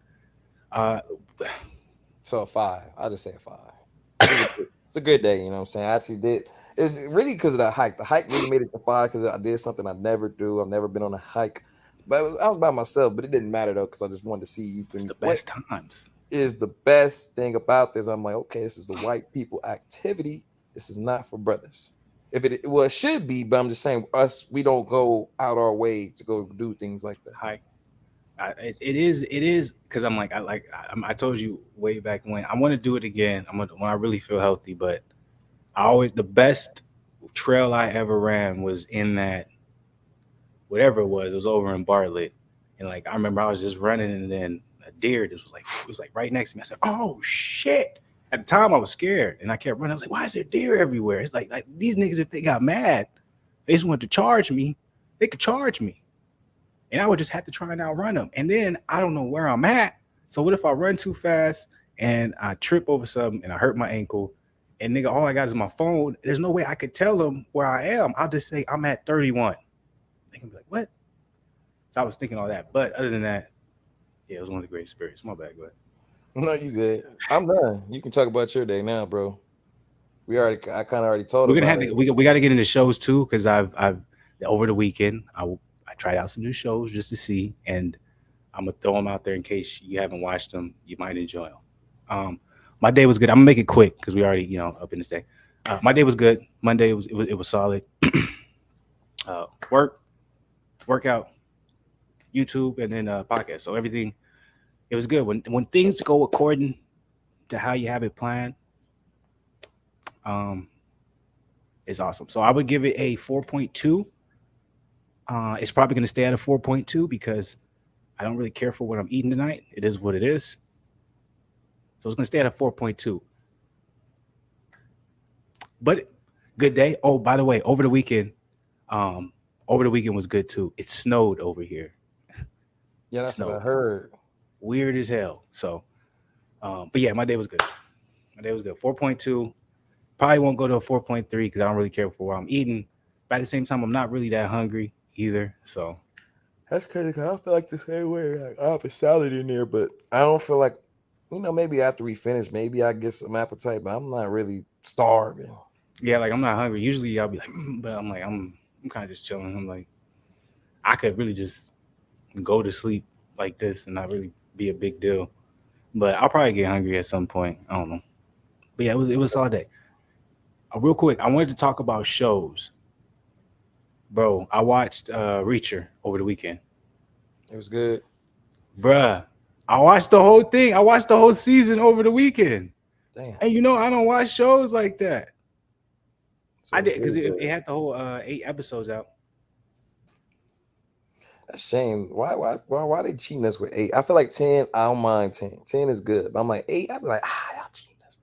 So a 5. I'll just say a 5. It's a good day, you know what I'm saying? I actually did. It's really because of that hike. The hike really made it to 5 because I did something I never do. I've never been on a hike, but I was by myself. But it didn't matter though because I just wanted to see you. It's the best times. Is the best thing about this? I'm like, okay, this is the white people activity. This is not for brothers. If it should be, but I'm just saying, we don't go out our way to go do things like that. Hike. It is because I told you way back when I want to do it again. When I really feel healthy, but the best trail I ever ran was in that whatever it was over in Bartlett, and like I remember I was just running and then a deer just was like right next to me. I said, "Oh shit!" At the time I was scared and I kept running. I was like, "Why is there deer everywhere?" It's like these niggas, if they got mad, they just wanted to charge me. They could charge me. And I would just have to try and outrun them. And then I don't know where I'm at. So what if I run too fast and I trip over something and I hurt my ankle? And nigga, all I got is my phone. There's no way I could tell them where I am. I'll just say I'm at 31. They can be like, what? So I was thinking all that. But other than that, yeah, it was one of the great experiences. My bad, go ahead. No, you good. I'm done. You can talk about your day now, bro. I kind of already told. We're gonna have to. We got to get into shows too because I've over the weekend I tried out some new shows just to see, and I'm gonna throw them out there in case you haven't watched them. You might enjoy them. My day was good. I'm gonna make it quick because we already up in this day. My day was good. Monday it was solid. Workout, YouTube, and then podcast. So everything it was good. When things go according to how you have it planned, it's awesome. So I would give it a 4.2. It's probably gonna stay at a 4.2 because I don't really care for what I'm eating tonight. It is what it is. So it's gonna stay at a 4.2. But good day. Oh, by the way, over the weekend, Over the weekend was good too. It snowed over here. Yeah, It that's what I snowed. heard. Weird as hell. So, but yeah, my day was good. My day was good. 4.2. Probably won't go to a 4.3 because I don't really care for what I'm eating. But at the same time, I'm not really that hungry either. So That's crazy. 'Cause I feel like the same way. Like, I have a salad in there, but I don't feel like, maybe after we finish, maybe I get some appetite, but I'm not really starving. yeah, like I'm not hungry. Usually I'll be like, but I'm like, I'm kind of just chilling. I'm like, I could really just go to sleep like this and not really be a big deal. But I'll probably get hungry at some point. I don't know. But yeah, it was all day. Real quick, I wanted to talk about shows, bro. I watched Reacher over the weekend, It was good. bruh. I watched the whole thing. I watched the whole season over the weekend. Damn. And I don't watch shows like that. So I it was did because really it good. had the whole 8 episodes out. That's a shame. Why they cheating us with 8? I feel like 10. I don't mind 10. 10 is good, but I'm like 8. I'd be like, y'all cheating us.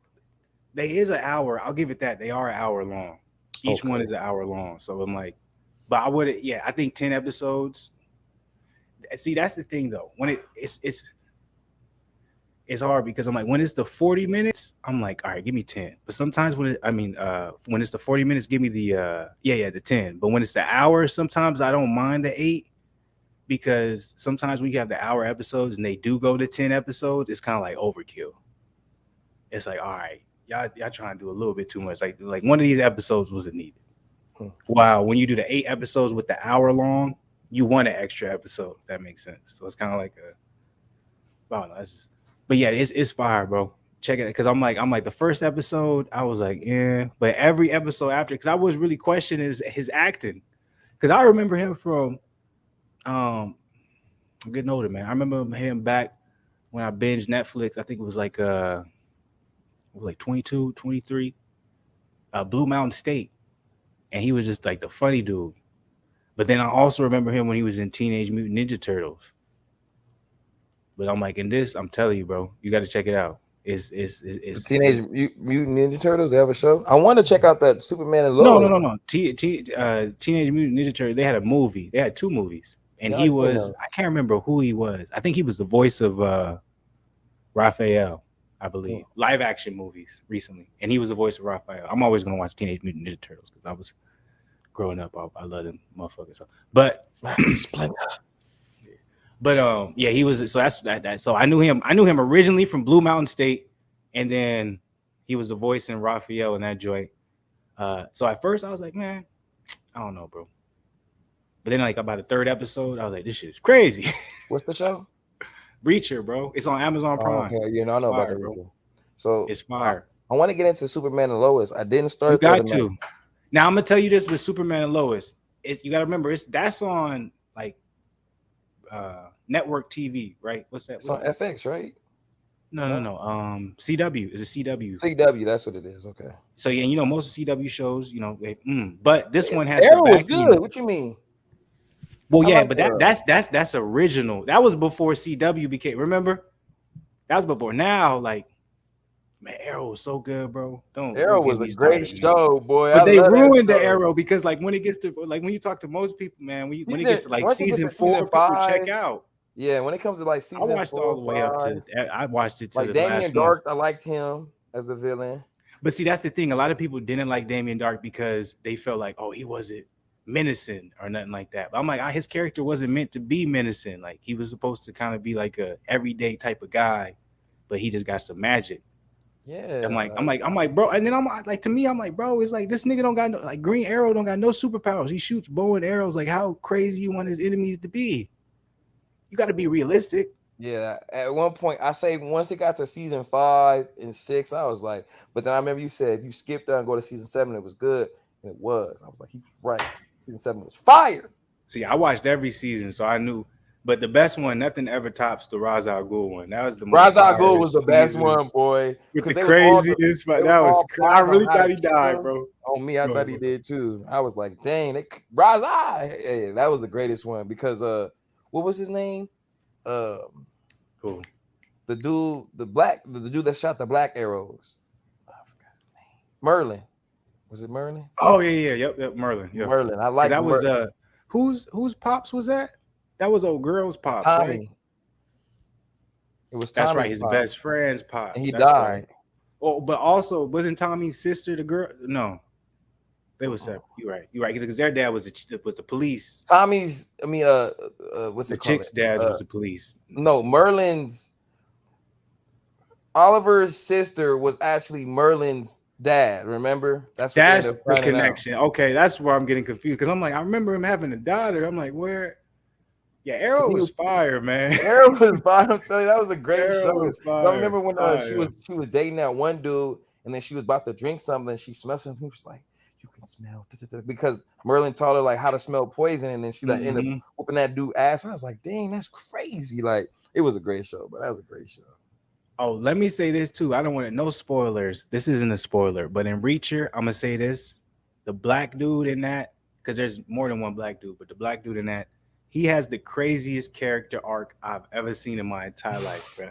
They is an hour. I'll give it that. They are an hour long. Each one Okay. is an hour long. So I'm like, but I would, yeah, I think 10 episodes. See, that's the thing though. When it's hard because I'm like, when it's the 40 minutes, I'm like, all right, give me 10. But sometimes when it's the 40 minutes, give me the the 10. But when it's the hour, sometimes I don't mind the 8 because sometimes when you have the hour episodes and they do go to 10 episodes, it's kind of like overkill. It's like, all right, y'all trying to do a little bit too much. Like one of these episodes wasn't needed. Hmm. Wow, when you do the 8 episodes with the hour long, you want an extra episode. If that makes sense. So it's kind of like I don't know. It's just, but yeah, it's fire, bro. Check it because I'm like the first episode, I was like, yeah, but every episode after, because I was really questioning his acting, because I remember him from I'm getting older, man. I remember him back when I binged Netflix. I think it was like 22, 23, Blue Mountain State, and he was just like the funny dude. But then I also remember him when he was in Teenage Mutant Ninja Turtles. But I'm like, in this, I'm telling you, bro, you got to check it out. The It's Mutant Ninja Turtles, they have a show. I want to check out that Superman and no, no, Lois. no, no. Teenage Mutant Ninja Turtles. They had a movie. They had 2 movies, and Yeah, he I seen was those. I can't remember who he was. I think he was the voice of Raphael, I believe. Live action movies recently, and he was the voice of Raphael. I'm always gonna watch Teenage Mutant Ninja Turtles because I was growing up. I love them motherfuckers. So, but Splinter. yeah, he was. So that. So I knew him. I knew him originally from Blue Mountain State, and then he was the voice in Raphael in that joint. So at first I was like, man, I don't know, bro. But then like about the third episode, I was like, this shit is crazy. What's the show? Reacher, bro. It's on Amazon Oh, Prime. okay. I It's know about the fire, bro. Reaper. So It's fire. I want to get into Superman and Lois. I didn't You start the other got night. to. Now I'm gonna tell you this with Superman and Lois. You gotta remember that's on like network TV, right? What's that? It's What on is it? FX, right? No, no, No, no. CW is a CW. CW. That's what it is. Okay. So yeah, most of CW shows, but this one has the Arrow was good. backing. What you mean? Well, I yeah, like but Arrow. that's original. That was before CW became. Remember, that was before. Now, like, man, Arrow was so good, bro. Arrow Don't get was a me great started, man. show, boy. I But they love that ruined the show. Arrow because, like, when it gets to like when you talk to most people, man, when it Season gets to like once it gets season to season 4, people check 5, out. yeah. When it comes to like I season watched all 4, the way up 5, to. I watched it to like the last Damien one. Dark, I liked him as a villain. But see, that's the thing. A lot of people didn't like Damien Dark because they felt like, oh, he wasn't menacing or nothing like that. But I'm like, his character wasn't meant to be menacing. Like he was supposed to kind of be like a everyday type of guy, but he just got some magic. I'm Yeah, like, bro. And then I'm like, to me, I'm like, bro, it's like this nigga don't got no like Green Arrow don't got no superpowers. He shoots bow and arrows. Like, how crazy you want his enemies to be? You got to be realistic. yeah. At one point, I say once it got to season 5 and 6, I was like, but then I remember you said you skipped there and go to season 7. It was good, and it was. I was like, he was right. Season 7 was fire. See, I watched every season, so I knew. But the best one, nothing ever tops the Ra's al Ghul one. That was the most Ra's al fire Ghul was the best season one, boy, with because the craziest. they But was that was, all I plotting on really how to thought he kill died, him. bro. On me, I thought he Bro. did too. I was like, dang, Ra's al. Hey, that was the greatest one because what was his name? Um, Cool. the dude, the dude that shot the black arrows. I forgot his name. Merlin. Was it Merlin? Oh yeah, yep, Merlin. Yep. Merlin. I Because like that was whose pops was that? That was old girl's pops, right? Tommy. It was That's right, Tommy's his pop, best friend's and pops. he That's right. died. Oh, but also wasn't Tommy's sister the girl? No, they were Mm-mm. separate. You're right. You're right. Because their dad was the police. Tommy's, I mean, what's The it called? chick's dad was the police. No, Merlin's, Oliver's sister was actually Merlin's dad. Remember? That's what they ended That's up the finding out. connection. Okay, that's where I'm getting confused. Because I'm like, I remember him having a daughter. I'm like, where? Yeah, Because Arrow he was was, fire, man. Arrow was fine. I'm telling you, that was a great Arrow was show. But I fire. remember when Fire. she was dating that one dude, and then she was about to drink something, and she smelled something. He was like, "You can smell," because Merlin taught her like how to smell poison, and then she like ended up whooping that dude ass. I was like, "Dang, that's crazy!" Like it was a great show, but that was a great show. Oh, let me say this too. I don't want no spoilers. This isn't a spoiler, but in Reacher, I'm gonna say this: the black dude in that, because there's more than one black dude, but the black dude in that, he has the craziest character arc I've ever seen in my entire life, bro.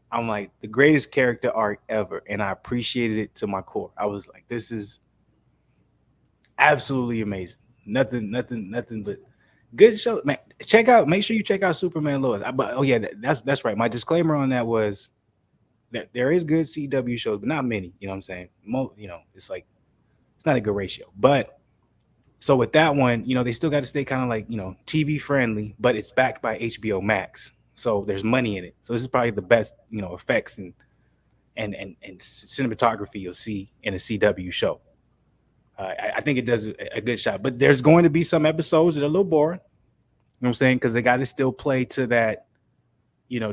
I'm like the greatest character arc ever, and I appreciated it to my core. I was like, this is absolutely amazing. Nothing but good show, man. Make sure you check out Superman Lois. But oh yeah, that's right. My disclaimer on that was that there is good CW shows, but not many. You know what I'm saying? It's like it's not a good ratio. But so with that one, they still got to stay kind of like TV friendly, but it's backed by HBO Max, so there's money in it. So this is probably the best effects and cinematography you'll see in a CW show. I think it does a good shot, but there's going to be some episodes that are a little boring. You know what I'm saying? Because they got to still play to that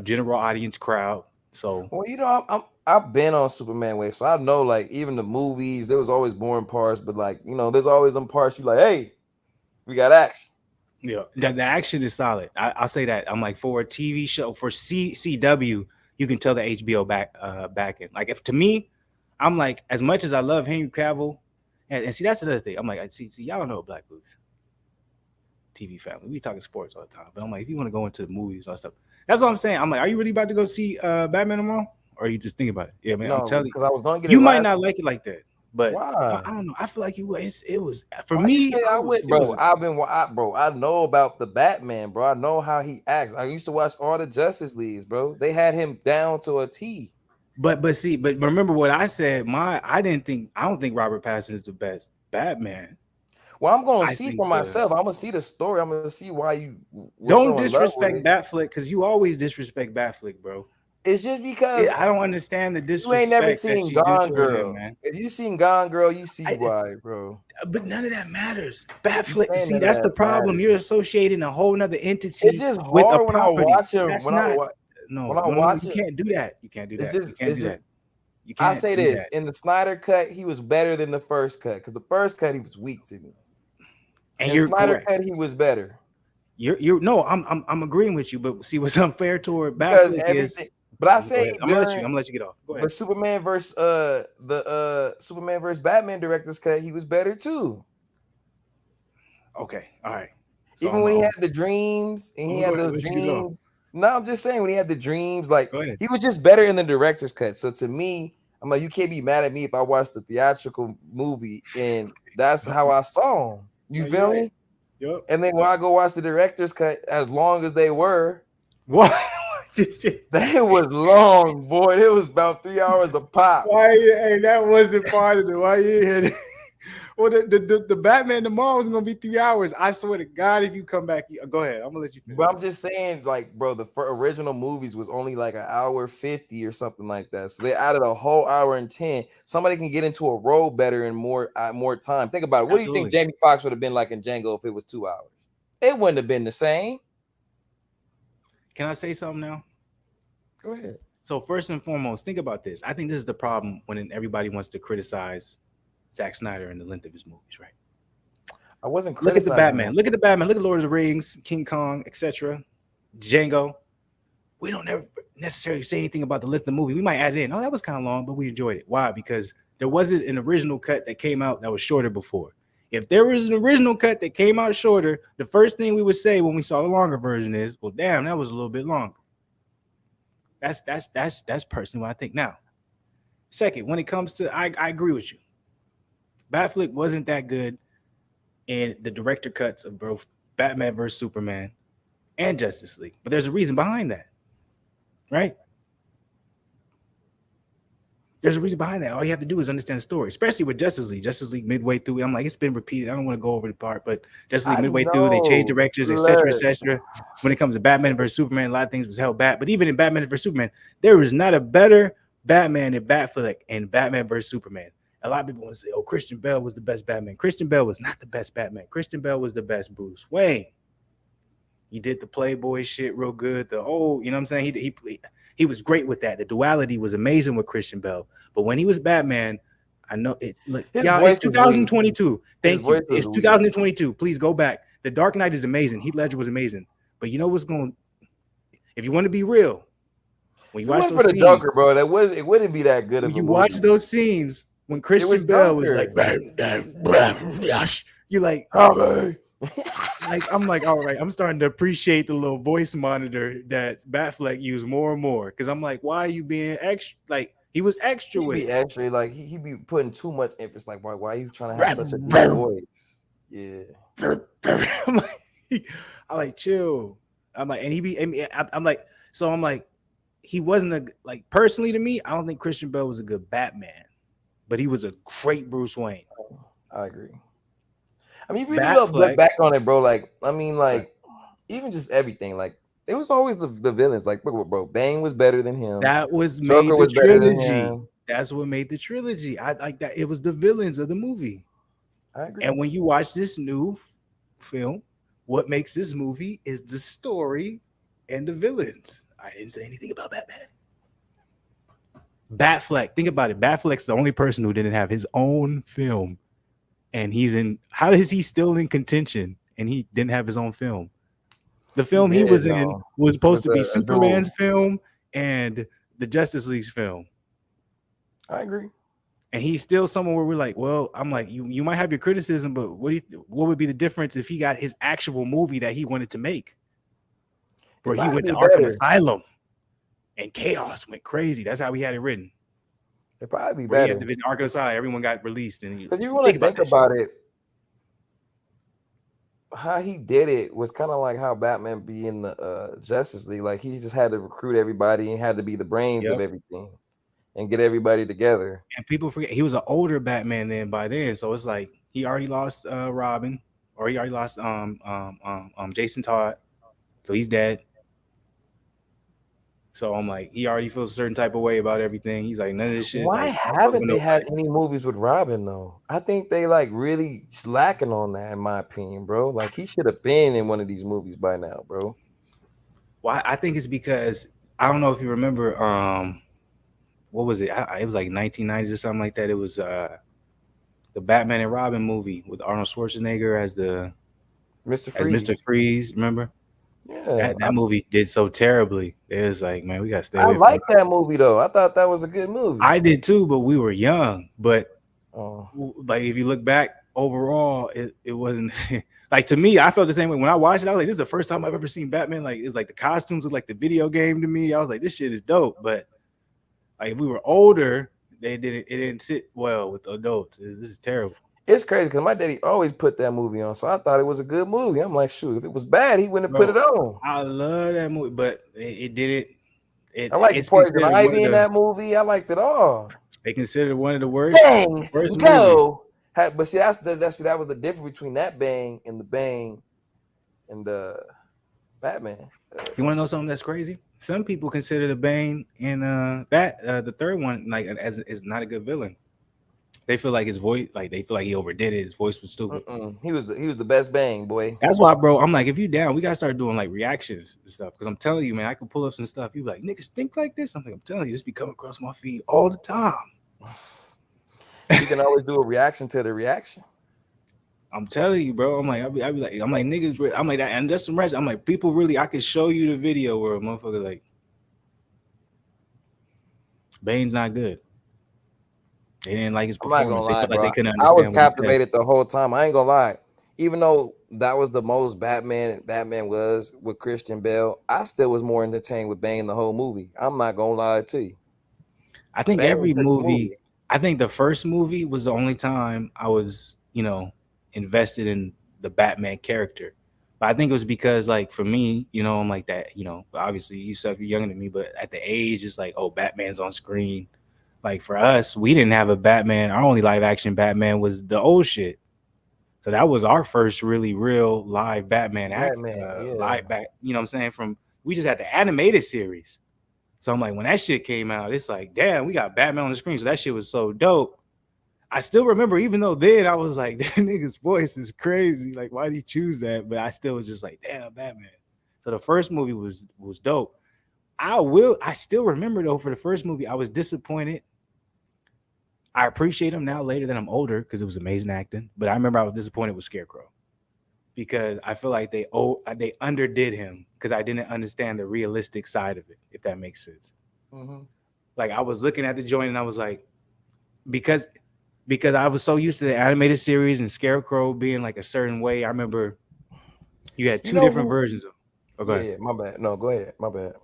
general audience crowd. So well, I've been on Superman wave, so I know like even the movies there was always boring parts, but like there's always them parts you like, hey, we got action. Yeah, the action is solid. I'll say that. I'm like for a TV show for CW, you can tell the HBO back in. Like if to me, I'm like as much as I love Henry Cavill, and see that's another thing. I'm like see y'all don't know Black Boots. TV family. We talking sports all the time, but I'm like, if you want to go into the movies and stuff, that's what I'm saying. I'm like, are you really about to go see Batman tomorrow, or are you just thinking about it? Yeah, man. I'm No, telling you, because I was gonna get you it might last. not like it like that, but Why? I don't know. I feel like you. It was for Why you me. say I went, It bro? was, Bro. I know about the Batman, bro. I know how he acts. I used to watch all the Justice Leagues, bro. They had him down to a T. but remember what I said. I don't think Robert Pattinson is the best Batman. Well, I'm gonna I see think for myself. I'm gonna see the story. I'm gonna see why you were don't so in love with disrespect it. Batflick because you always disrespect Batflick, bro. It's just because I don't understand the you ain't never disrespect that seen you do Gone toward him, Girl. man. If you seen Gone Girl, you see I, why, bro. But none of that matters. You Batflick, saying see, none of that's the that problem. matters. You're associating a whole nother It's entity just with a hard when I property. watch him. That's not When I no. watch You it, can't do that. You can't do it's that. just You can't it's do just that. You I can't say do this that. in the Snyder cut, he was better than the first cut because the first cut he was weak to me. And In you're Snyder correct. cut, he was better You're no. I'm agreeing with you. But see, what's unfair toward because Batflick is. everything. But I Go say ahead. I'm during gonna let you get off. Go the ahead. Superman versus the Superman versus Batman director's cut, he was better too. Okay. All right. So Even when he had the dreams and I'm he gonna go had ahead. those Let you get off. dreams. No, I'm just saying when he had the dreams, like Go ahead. he was just better in the director's cut. So to me, I'm like, you can't be mad at me if I watched the theatrical movie and that's how I saw him. You No, you're feel right. me? Yep. And then when I go watch the director's cut, as long as they were, What? they was long, boy. It was about 3 hours a pop. Hey, that wasn't part of it. Why you had it? Well, the Batman tomorrow is gonna be 3 hours. I swear to God, if you come back, go ahead. I'm gonna let you finish. But I'm just saying, like, bro, the original movies was only like an hour 50 or something like that. So they added a whole hour and 10. Somebody can get into a role better in more time. Think about it. What do you think Absolutely. Jamie Foxx would have been like in Django if it was 2 hours? It wouldn't have been the same. Can I say something now? Go ahead. So first and foremost, think about this. I think this is the problem when everybody wants to criticize Zack Snyder and the length of his movies, right? I wasn't Look at the criticizing Batman. him. Look at the Batman. Look at Lord of the Rings, King Kong, etc. Django. We don't ever necessarily say anything about the length of the movie. We might add it in. Oh, that was kind of long, but we enjoyed it. Why? Because there wasn't an original cut that came out that was shorter before. If there was an original cut that came out shorter, the first thing we would say when we saw the longer version is, "Well, damn, that was a little bit longer." That's personally what I think. Now, second, when it comes to, I agree with you. Batfleck wasn't that good in the director cuts of both Batman vs Superman and Justice League. But there's a reason behind that, right? There's a reason behind that. All you have to do is understand the story, especially with Justice League. Justice League midway through, I'm like, it's been repeated. I don't want to go over the part, but Justice League I midway through, they changed know. directors, etc., Look, etc. When it comes to Batman versus Superman, a lot of things was held back. But even in Batman versus Superman, there was not a better Batman than Batfleck in Batman versus Superman. A lot of people want to say, "Oh, Christian Bale was the best Batman." Christian Bale was not the best Batman. Christian Bale was the best Bruce Wayne. He did the Playboy shit real good. You know what I'm saying? He was great with that. The duality was amazing with Christian Bale. But when he was Batman, I know it. Look, y'all, it's 2022. Thank you. It's 2022. Please go back. The Dark Knight is amazing. Heath Ledger was amazing. But you know what's going? If you want to be real, when you watch those for the scenes, Joker, bro, it wouldn't be that good. When you watch those scenes, when Christian Bale was like, you're like, like I'm like, all right, I'm starting to appreciate the little voice monitor that Batfleck used more and more, because I'm like, why are you being extra? Like, he was extra he with be extra, like he be putting too much emphasis. Like, why are you trying to have such a deep voice? Yeah. I'm like, chill. I'm like, and he be, I'm like, so I'm like, he wasn't like, personally to me, I don't think Christian Bale was a good Batman, but he was a great Bruce Wayne. I agree. I mean, if you really look back on it, bro, like, I mean, like, even just everything, like, it was always the villains. Like, bro, Bane was better than him. That was made the trilogy. That's what made the trilogy. I like that. It was the villains of the movie. I agree. And when you watch this new film, what makes this movie is the story and the villains. I didn't say anything about Batman. Batfleck, think about it. Batfleck's the only person who didn't have his own film. And how is he still in contention and he didn't have his own film? The film he was in was supposed to be Superman's film and the Justice League's film. I agree. And he's still someone where we're like, well, I'm like, you might have your criticism, but what would be the difference if he got his actual movie that he wanted to make? Where he went to Arkham Asylum and chaos went crazy. That's how we had it written. It'd probably be better. Division Arkham Asylum, everyone got released. Because you want to think about it, how he did it was kind of like how Batman be in the Justice League. Like, he just had to recruit everybody and had to be the brains of everything and get everybody together. And people forget he was an older Batman by then, so it's like he already lost Robin, or he already lost Jason Todd, so he's dead. So I'm like, he already feels a certain type of way about everything. He's like, none of this shit. Why haven't they had any movies with Robin though? I think they like really slacking on that, in my opinion, bro. Like, he should have been in one of these movies by now, bro. Well, I think it's because I don't know if you remember, what was it? It was like 1990s or something like that. It was the Batman and Robin movie with Arnold Schwarzenegger as Mr. Freeze. Remember? Yeah, that movie did so terribly. It was like, man, we gotta stay away. I like that movie though. I thought that was a good movie. I did too, but we were young. But like, if you look back overall, it wasn't like, to me, I felt the same way when I watched it. I was like, this is the first time I've ever seen Batman. Like, it's like the costumes look like the video game to me. I was like, this shit is dope. But like, if we were older, it didn't sit well with adults. This is terrible. It's crazy because my daddy always put that movie on, so I thought it was a good movie. I'm like, shoot, if it was bad, he wouldn't have put it on. I love that movie, but it didn't. I like Poison Ivy in that movie. I liked it all. They considered one of the worst. Bang, go. But see, that was the difference between that Bang and the Bang and the Batman. You want to know something that's crazy? Some people consider the Bane in the third one like as not a good villain. They feel like his voice, like they feel like he overdid it. His voice was stupid. He was the best Bang, boy. That's why, bro. I'm like, if you down, we gotta start doing like reactions and stuff. Because I'm telling you, man, I can pull up some stuff. You like, niggas think like this. I'm telling you, this be coming across my feed all the time. You can always do a reaction to the reaction. I'm telling you, bro. I'm like, I'm like niggas. I'm like that, and just some rest. I'm like, people really. I can show you the video where a motherfucker like, Bane's not good. They didn't like his performance. I'm not gonna lie, bro. Like they couldn't understand. I was captivated the whole time. I ain't gonna lie. Even though that was the most Batman was with Christian Bale, I still was more entertained with Bane the whole movie. I'm not gonna lie to you. I think every movie I think the first movie was the only time I was, invested in the Batman character. But I think it was because, like, for me, I'm like that, obviously you stuff you're younger than me, but at the age, it's like, oh, Batman's on screen. Like for us, we didn't have a Batman. Our only live action Batman was the old shit. So that was our first really real live Batman Batman, yeah. live back. You know what I'm saying? From we just had the animated series. So I'm like, when that shit came out, it's like, damn, we got Batman on the screen. So that shit was so dope. I still remember, even though then I was like, that nigga's voice is crazy. Like, why did he choose that? But I still was just like, damn, Batman. So the first movie was dope. I still remember though, for the first movie, I was disappointed. I appreciate him now later that I'm older because it was amazing acting. But I remember I was disappointed with Scarecrow because I feel like they underdid him because I didn't understand the realistic side of it, if that makes sense. Mm-hmm. Like I was looking at the joint and I was like, because I was so used to the animated series and Scarecrow being like a certain way. I remember you had two different versions of him. Oh, go ahead. Yeah, my bad. No, go ahead. My bad.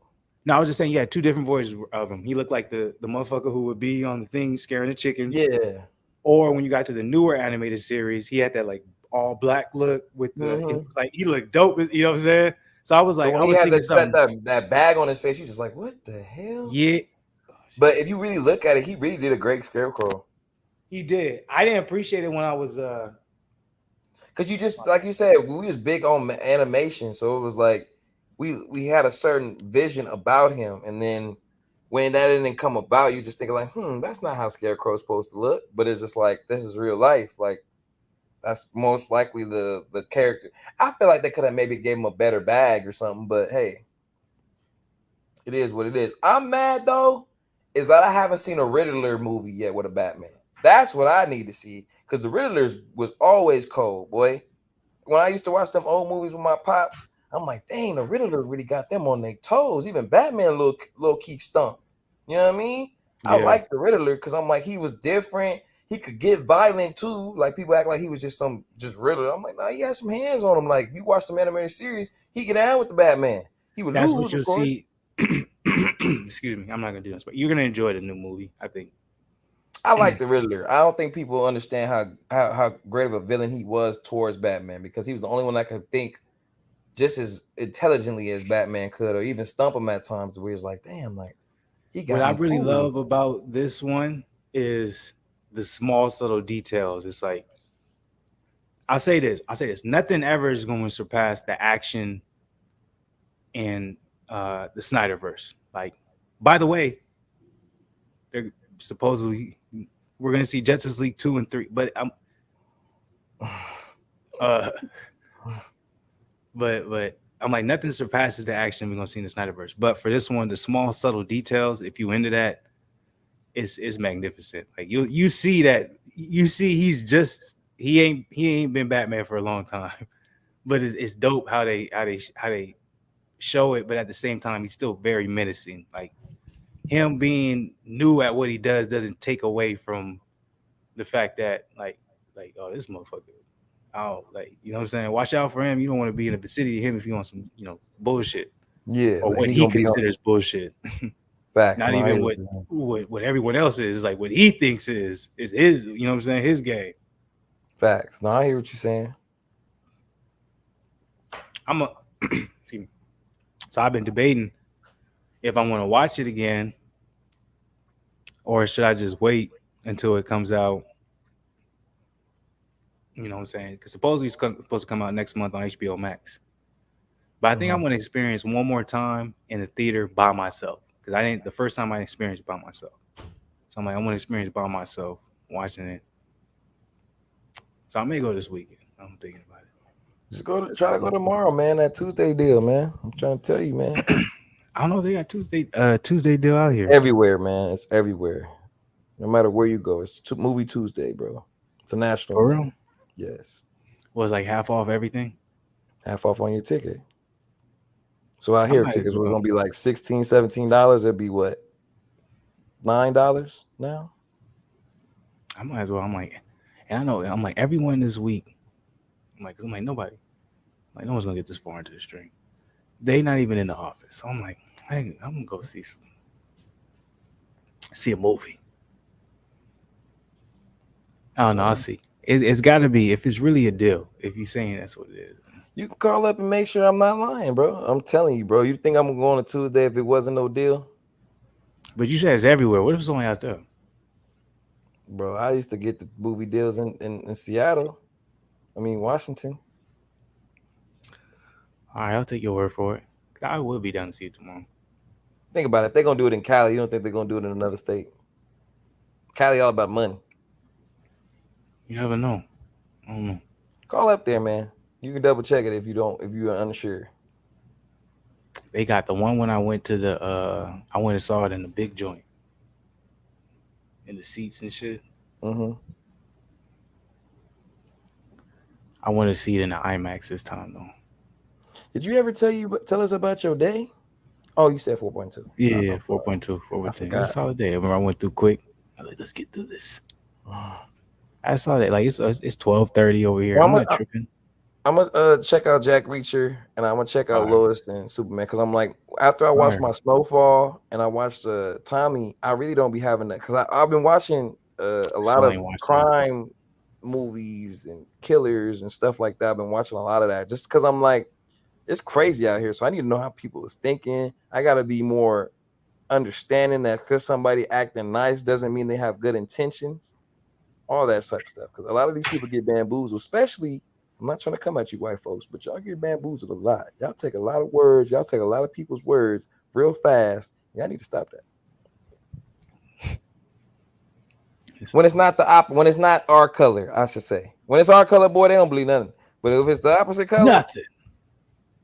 No, I was just saying you had two different voices of him. He looked like the motherfucker who would be on the thing scaring the chickens. Yeah. Or when you got to the newer animated series, he had that like all black look with the like he looked dope. You know what I'm saying? So I was like, when I he was had thinking something. that bag on his face, you just like, what the hell? Yeah. But if you really look at it, he really did a great Scarecrow. He did. I didn't appreciate it when I was because you just like you said, we was big on animation, so it was like we had a certain vision about him, and then when that didn't come about, you just think like, that's not how Scarecrow's supposed to look. But it's just like this is real life, like that's most likely the character. I feel like they could have maybe gave him a better bag or something, but hey, it is what it is. I'm mad though, is that I haven't seen a Riddler movie yet with a Batman. That's what I need to see because the Riddlers was always cold, boy. When I used to watch them old movies with my pops, I'm like, dang, the Riddler really got them on their toes. Even Batman low key stunk. You know what I mean? I like the Riddler because I'm like, he was different. He could get violent too. Like people act like he was just Riddler. I'm like, nah, he had some hands on him. Like you watch the animated series, he get down with the Batman. He would that's lose, what you'll of course. see. Excuse me, I'm not gonna do this, but you're gonna enjoy the new movie, I think. I like the Riddler. I don't think people understand how great of a villain he was towards Batman because he was the only one that could think just as intelligently as Batman could, or even stump him at times where he's like, damn, like he got What I me really fooled. love about this one is the small subtle details. It's like I'll say this. Nothing ever is going to surpass the action in the Snyderverse. Like, by the way, they're supposedly we're going to see Justice League 2 and 3, but but I'm like nothing surpasses the action we're going to see in the Snyderverse. But for this one, the small subtle details, if you into that, it's magnificent. Like you see he ain't been Batman for a long time, but it's dope how they show it. But at the same time, he's still very menacing. Like him being new at what he does doesn't take away from the fact that like oh, this motherfucker. Oh, like you know what I'm saying? Watch out for him. You don't want to be in the vicinity of him if you want some bullshit. Yeah, Or like what he considers bullshit. Facts. Not even what everyone else is like what he thinks is his, you know what I'm saying, his game. Facts. No, I hear what you're saying. Excuse me. So I've been debating if I want to watch it again or should I just wait until it comes out. You know what I'm saying? Because supposedly it's supposed to come out next month on HBO Max. But I think I want to experience one more time in the theater by myself. Because I didn't the first time I experienced it by myself. So I'm like, I want to experience it by myself watching it. So I may go this weekend. I'm thinking about it. Just try to go tomorrow, man. That Tuesday deal, man. I'm trying to tell you, man. I don't know. They got Tuesday deal out here. It's everywhere, man. It's everywhere. No matter where you go, it's movie Tuesday, bro. It's a national. For real? Yes. Was like half off everything? Half off on your ticket. So out here, tickets were gonna be like $16, $17. It'd be what? $9 now? I might as well. I'm like, and I know I'm like everyone this week. I'm like nobody. Like no one's gonna get this far into the stream. They not even in the office. So I'm like, hey, I'm gonna go see a movie. I don't know. I'll see. It's got to be if it's really a deal. If you're saying that's what it is. You can call up and make sure I'm not lying, bro. I'm telling you, bro. You think I'm going on a Tuesday if it wasn't no deal? But you said it's everywhere. What if it's only out there? Bro, I used to get the movie deals in Seattle. I mean, Washington. All right, I'll take your word for it. I will be down to see it tomorrow. Think about it. If they're going to do it in Cali, you don't think they're going to do it in another state? Cali all about money. You never know. I don't know. Call up there, man. You can double check it if you're unsure. They got the one when I went to the I went and saw it in the big joint. In the seats and shit. Mm-hmm. I wanted to see it in the IMAX this time though. Did you ever tell us about your day? Oh, you said 4.2. Yeah, 4.2, 4.2. It was a solid day. I remember I went through quick. I was like, let's get through this. I saw that. Like it's 12:30 over here. Well, I'm not tripping. I'm gonna check out Jack Reacher and I'm gonna check out Lois and Superman because I'm like after I watched my Snowfall and I watched Tommy, I really don't be having that because I've been watching a lot of crime movies and killers and stuff like that. I've been watching a lot of that just because I'm like it's crazy out here, so I need to know how people is thinking. I gotta be more understanding that because somebody acting nice doesn't mean they have good intentions. All that type of stuff because a lot of these people get bamboozled, especially. I'm not trying to come at you white folks, but y'all get bamboozled a lot. Y'all take a lot of words. Y'all take a lot of people's words real fast. Y'all need to stop that. When it's not when it's not our color, I should say. When it's our color, boy, they don't believe nothing. But if it's the opposite color, nothing.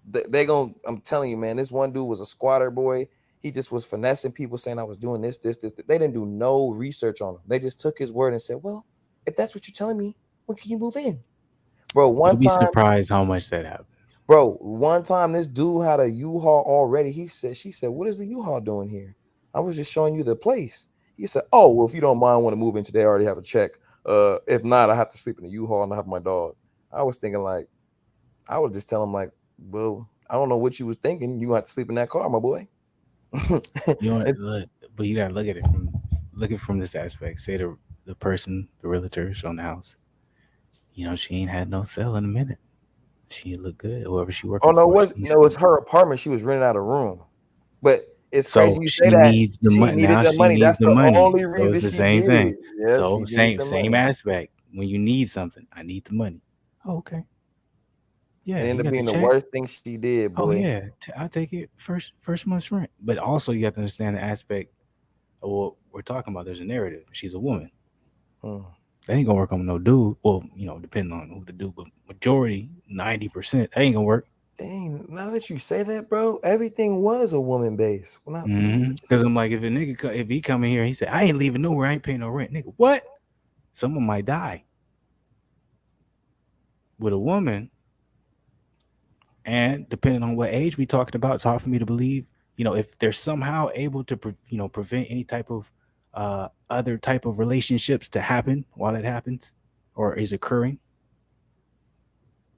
They gonna. I'm telling you, man. This one dude was a squatter boy. He just was finessing people, saying I was doing this. They didn't do no research on him. They just took his word and said, "Well, if that's what you're telling me, when can you move in?" Bro, You'd be surprised how much that happens. Bro, one time this dude had a U-Haul already. She said, "What is the U-Haul doing here?" I was just showing you the place. He said, "Oh, well, if you don't mind, want to move in today, I already have a check. If not, I have to sleep in the U-Haul and I have my dog." I was thinking like, I would just tell him like, "Well, I don't know what you was thinking. You have to sleep in that car, my boy." You know, but you gotta look at it from this aspect. Say the person, the realtor showing the house. You know, she ain't had no sale in a minute. She look good. Whoever she working for. It's her apartment. She was renting out a room. But it's crazy you say she that. Needs the she money. needed Now the she money. needs That's the the money. only So reason it's the she same did thing. it. Yeah, so same aspect. When you need something, I need the money. Oh, okay. Yeah, it ended you up got being the the check. worst thing she did, boy. Oh yeah, I'll take it first month's rent. But also you have to understand the aspect of what we're talking about. There's a narrative. She's a woman. That ain't gonna work on no dude. Well, you know, depending on who the dude, but majority, 90%, that ain't gonna work. Dang, now that you say that, bro, everything was a woman base. Because I'm like, if a nigga, if he come in here, he said, I ain't leaving nowhere, I ain't paying no rent, nigga. What? Someone might die. With a woman, and depending on what age we talking about, it's hard for me to believe. You know, if they're somehow able to, prevent any type of other type of relationships to happen while it happens or is occurring.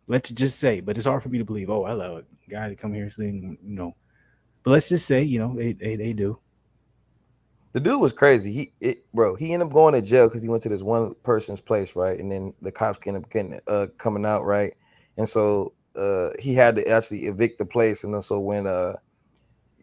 Let's just say, but it's hard for me to believe. Oh, I love a guy to come here saying, But let's just say, they do. The dude was crazy. He ended up going to jail because he went to this one person's place, right? And then the cops ended up getting coming out, right? And so he had to actually evict the place. And then so when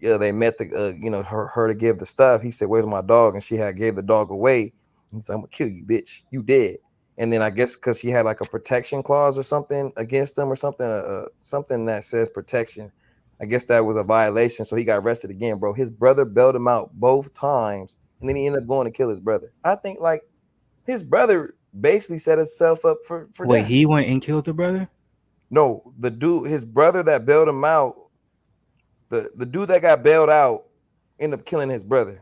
they met the her to give the stuff, he said, "Where's my dog?" And she had gave the dog away. He said, "I'm gonna kill you, bitch. You dead." And then I guess because she had like a protection clause or something against him or something, something that says protection. I guess that was a violation. So he got arrested again, bro. His brother bailed him out both times, and then he ended up going to kill his brother. I think like his brother basically set himself up for Wait, death. he went and killed the brother? No, the dude, his brother that bailed him out, the dude that got bailed out ended up killing his brother.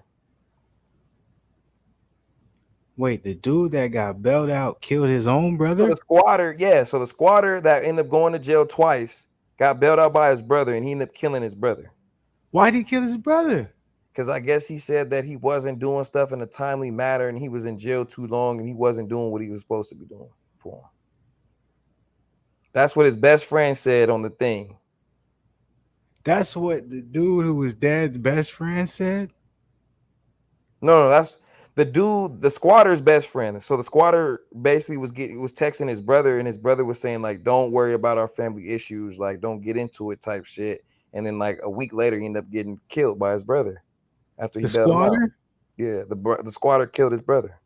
Wait, the dude that got bailed out killed his own brother? So the squatter that ended up going to jail twice got bailed out by his brother, and he ended up killing his brother. Why did he kill his brother? Because I guess he said that he wasn't doing stuff in a timely manner, and he was in jail too long, and he wasn't doing what he was supposed to be doing for him. That's what his best friend said on the thing. That's what the dude who was dad's best friend said? No, the dude, the squatter's best friend. So the squatter basically was texting his brother, and his brother was saying like, "Don't worry about our family issues, like don't get into it," type shit. And then like a week later, he ended up getting killed by his brother after he The bailed him out. squatter? Yeah, the squatter killed his brother.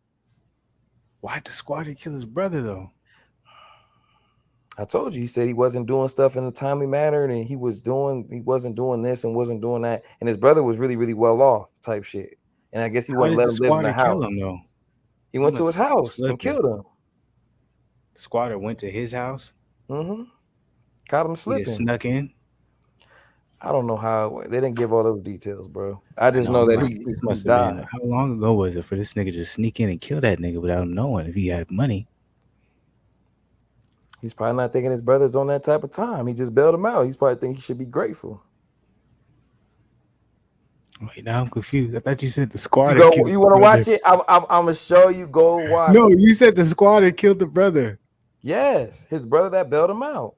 Why'd the squatter kill his brother though? I told you, he said he wasn't doing stuff in a timely manner, and he wasn't doing this and wasn't doing that, and his brother was really, really well off, type shit. And I guess he How wouldn't did let the him live in the squatter kill house. him though? He He went to must his have been house and slipping. killed him. The squatter went to his house. Caught him He just slipping. snuck in. I don't know how they didn't give all those details, bro. I I just know. know that This he must have been. died. How long ago was it for this nigga to sneak in and kill that nigga without him knowing if he had money? He's probably not thinking his brother's on that type of time. He just bailed him out. He's probably thinking he should be grateful. Wait, now I'm confused. I thought you said the squatter killed You the want to brother. watch it? I'm gonna show you. Go watch. No, you said the squatter killed the brother. Yes, his brother that bailed him out.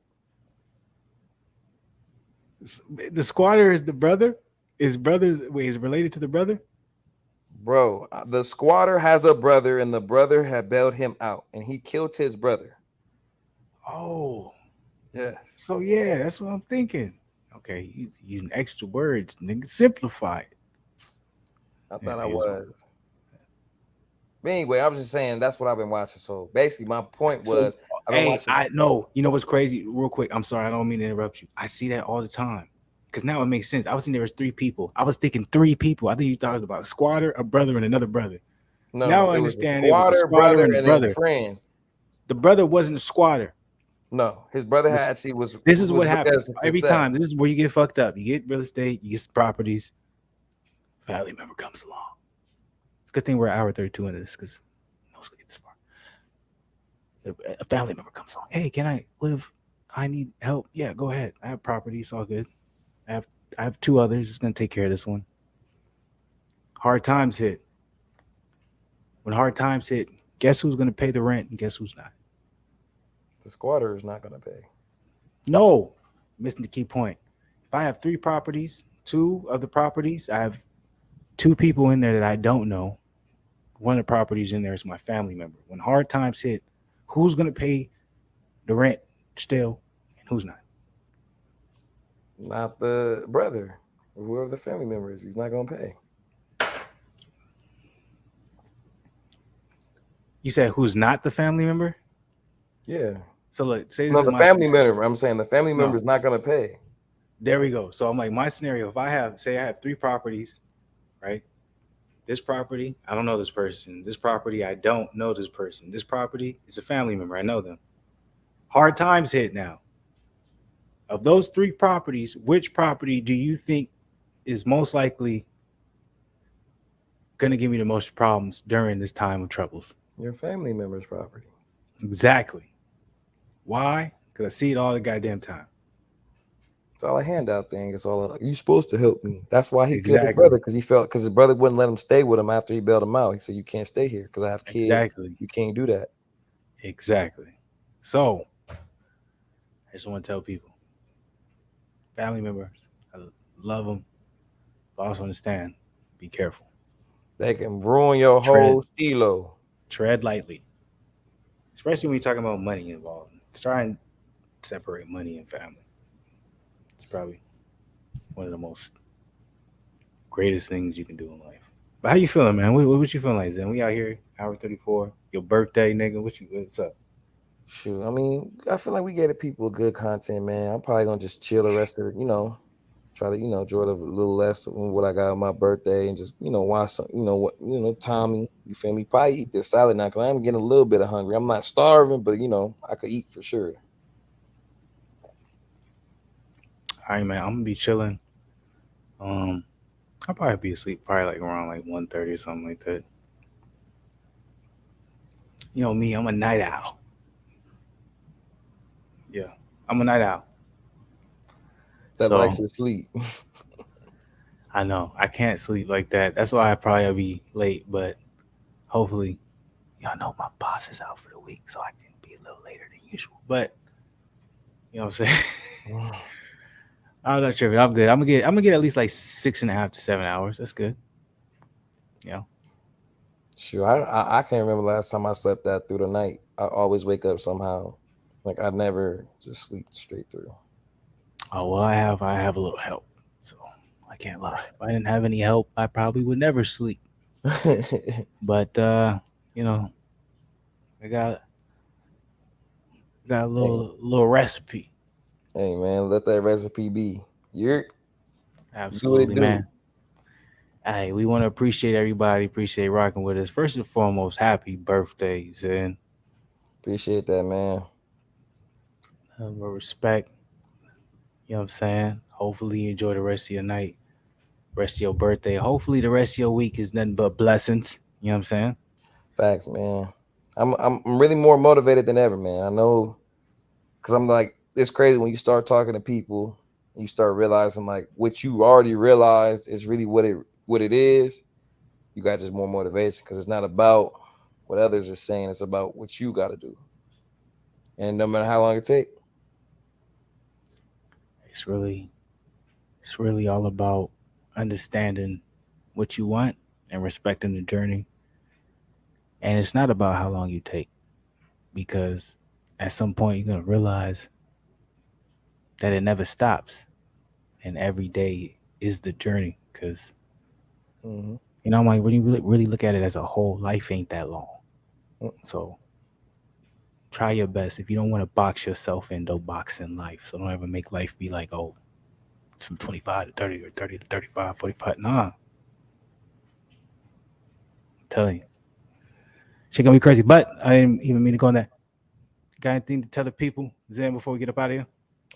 The squatter is the brother. His brother is related to the brother. Bro, the squatter has a brother, and the brother had bailed him out, and he killed his brother. Oh, yes. So yeah, that's what I'm thinking. Okay, you using extra words, nigga. Simplify it. I thought I was. But anyway, I was just saying that's what I've been watching. So basically, my point was, I've been watching. I know. You know what's crazy? Real quick, I'm sorry, I don't mean to interrupt you. I see that all the time. Because now it makes sense. I was thinking there was 3 people. I was thinking 3 people. I think you thought about a squatter, a brother, and another brother. No, now I understand it was a squatter and a brother. Friend. The brother wasn't a squatter. No, his brother actually was. This is what happens every time. This is where you get fucked up. You get real estate, you get properties. Family member comes along. It's a good thing we're at hour 32 into this because no one's gonna get this far. A family member comes along. Hey, can I live? I need help. Yeah, go ahead. I have property. It's all good. I have 2 others. It's gonna take care of this one. Hard times hit. When hard times hit, guess who's gonna pay the rent and guess who's not? The squatter is not gonna pay. No, missing the key point. If I have 3 properties, 2 of the properties, I have 2 people in there that I don't know. One of the properties in there is my family member. When hard times hit, who's gonna pay the rent still and who's not? Not the brother, or whoever the family member is. He's not gonna pay. You said who's not the family member? Yeah. So look, say this no, is the my family member. I'm saying the family member is not gonna pay. There we go. So I'm like, my scenario, if I have 3 properties, right? This property, I don't know this person. This property, I don't know this person. This property is a family member. I know them. Hard times hit now. Of those 3 properties, which property do you think is most likely going to give me the most problems during this time of troubles? Your family member's property. Exactly. Why? Because I see it all the goddamn time. It's all a handout thing. It's all you're supposed to help me. That's why he killed his brother, because he felt because his brother wouldn't let him stay with him after he bailed him out. He said, "You can't stay here because I have kids. Exactly. You can't do that." Exactly. So I just want to tell people, family members, I love them, but also understand, be careful. They can ruin your whole stilo. Tread lightly, especially when you're talking about money involved. Try and separate money and family. It's probably one of the most greatest things you can do in life. But how you feeling, man? What you feeling like, Zen? We out here, hour 34. Your birthday, nigga. What's up? Shoot, I mean, I feel like we gave the people good content, man. I'm probably gonna just chill the rest of it, try to, enjoy a little less of what I got on my birthday and just, watch some, Tommy, you feel me? Probably eat this salad now because I'm getting a little bit of hungry. I'm not starving, but I could eat for sure. All right, man. I'm gonna be chilling. I'll probably be asleep probably like around like 1:30 or something like that. You know me, I'm a night owl. Yeah, I'm a night owl. That likes to sleep. I know. I can't sleep like that. That's why I probably be late, but hopefully, y'all know my boss is out for the week, so I can be a little later than usual. But you know what I'm saying? I'm not tripping. I'm good. I'm gonna get at least like 6.5 to 7 hours. That's good. Sure, I can't remember last time I slept that through the night. I always wake up somehow. Like I never just sleep straight through. Oh well, I have a little help, so I can't lie. If I didn't have any help, I probably would never sleep. But you know, I got a hey, little recipe. hey man, let that recipe be. You're do what it Absolutely, do. man. Hey, we want to appreciate everybody. Appreciate rocking with us. First and foremost, happy birthdays and Appreciate that, man. respect. You know what I'm saying? Hopefully, you enjoy the rest of your night, rest of your birthday. Hopefully, the rest of your week is nothing but blessings. You know what I'm saying? Facts, man. I'm really more motivated than ever, man. I know because I'm like it's crazy when you start talking to people, you start realizing like what you already realized is really what it is. You got just more motivation because it's not about what others are saying. It's about what you got to do, and no matter how long it take. It's really, it's really all about understanding what you want and respecting the journey. And it's not about how long you take because at some point you're gonna realize that it never stops, and every day is the journey. Because Mm-hmm. I'm like, when you really look at it as a whole, life ain't that long. So try your best. If you don't want to box yourself in, don't box in life. So don't ever make life be like, oh, it's from 25 to 30 or 30 to 35, 45. Nah, I'm telling you. Shit gonna be crazy. But I didn't even mean to go on that. Got anything to tell the people, Zen, before we get up out of here?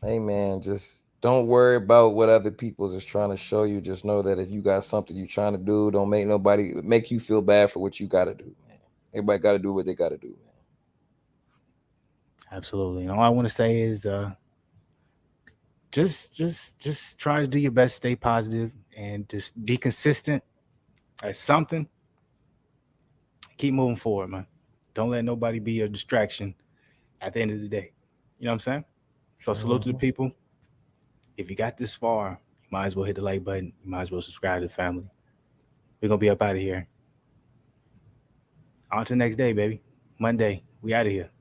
Hey man, just don't worry about what other people's is trying to show you. Just know that if you got something you're trying to do, don't make nobody make you feel bad for what you got to do, man. Everybody got to do what they got to do, man. Absolutely. And all I want to say is just try to do your best, stay positive, and just be consistent at something. Keep moving forward, man. Don't let nobody be a distraction at the end of the day. You know what I'm saying? So salute to the Mhm. people. If you got this far, you might as well hit the like button. You might as well subscribe to the family. We're gonna be up out of here. On to the next day, baby. Monday. We out of here.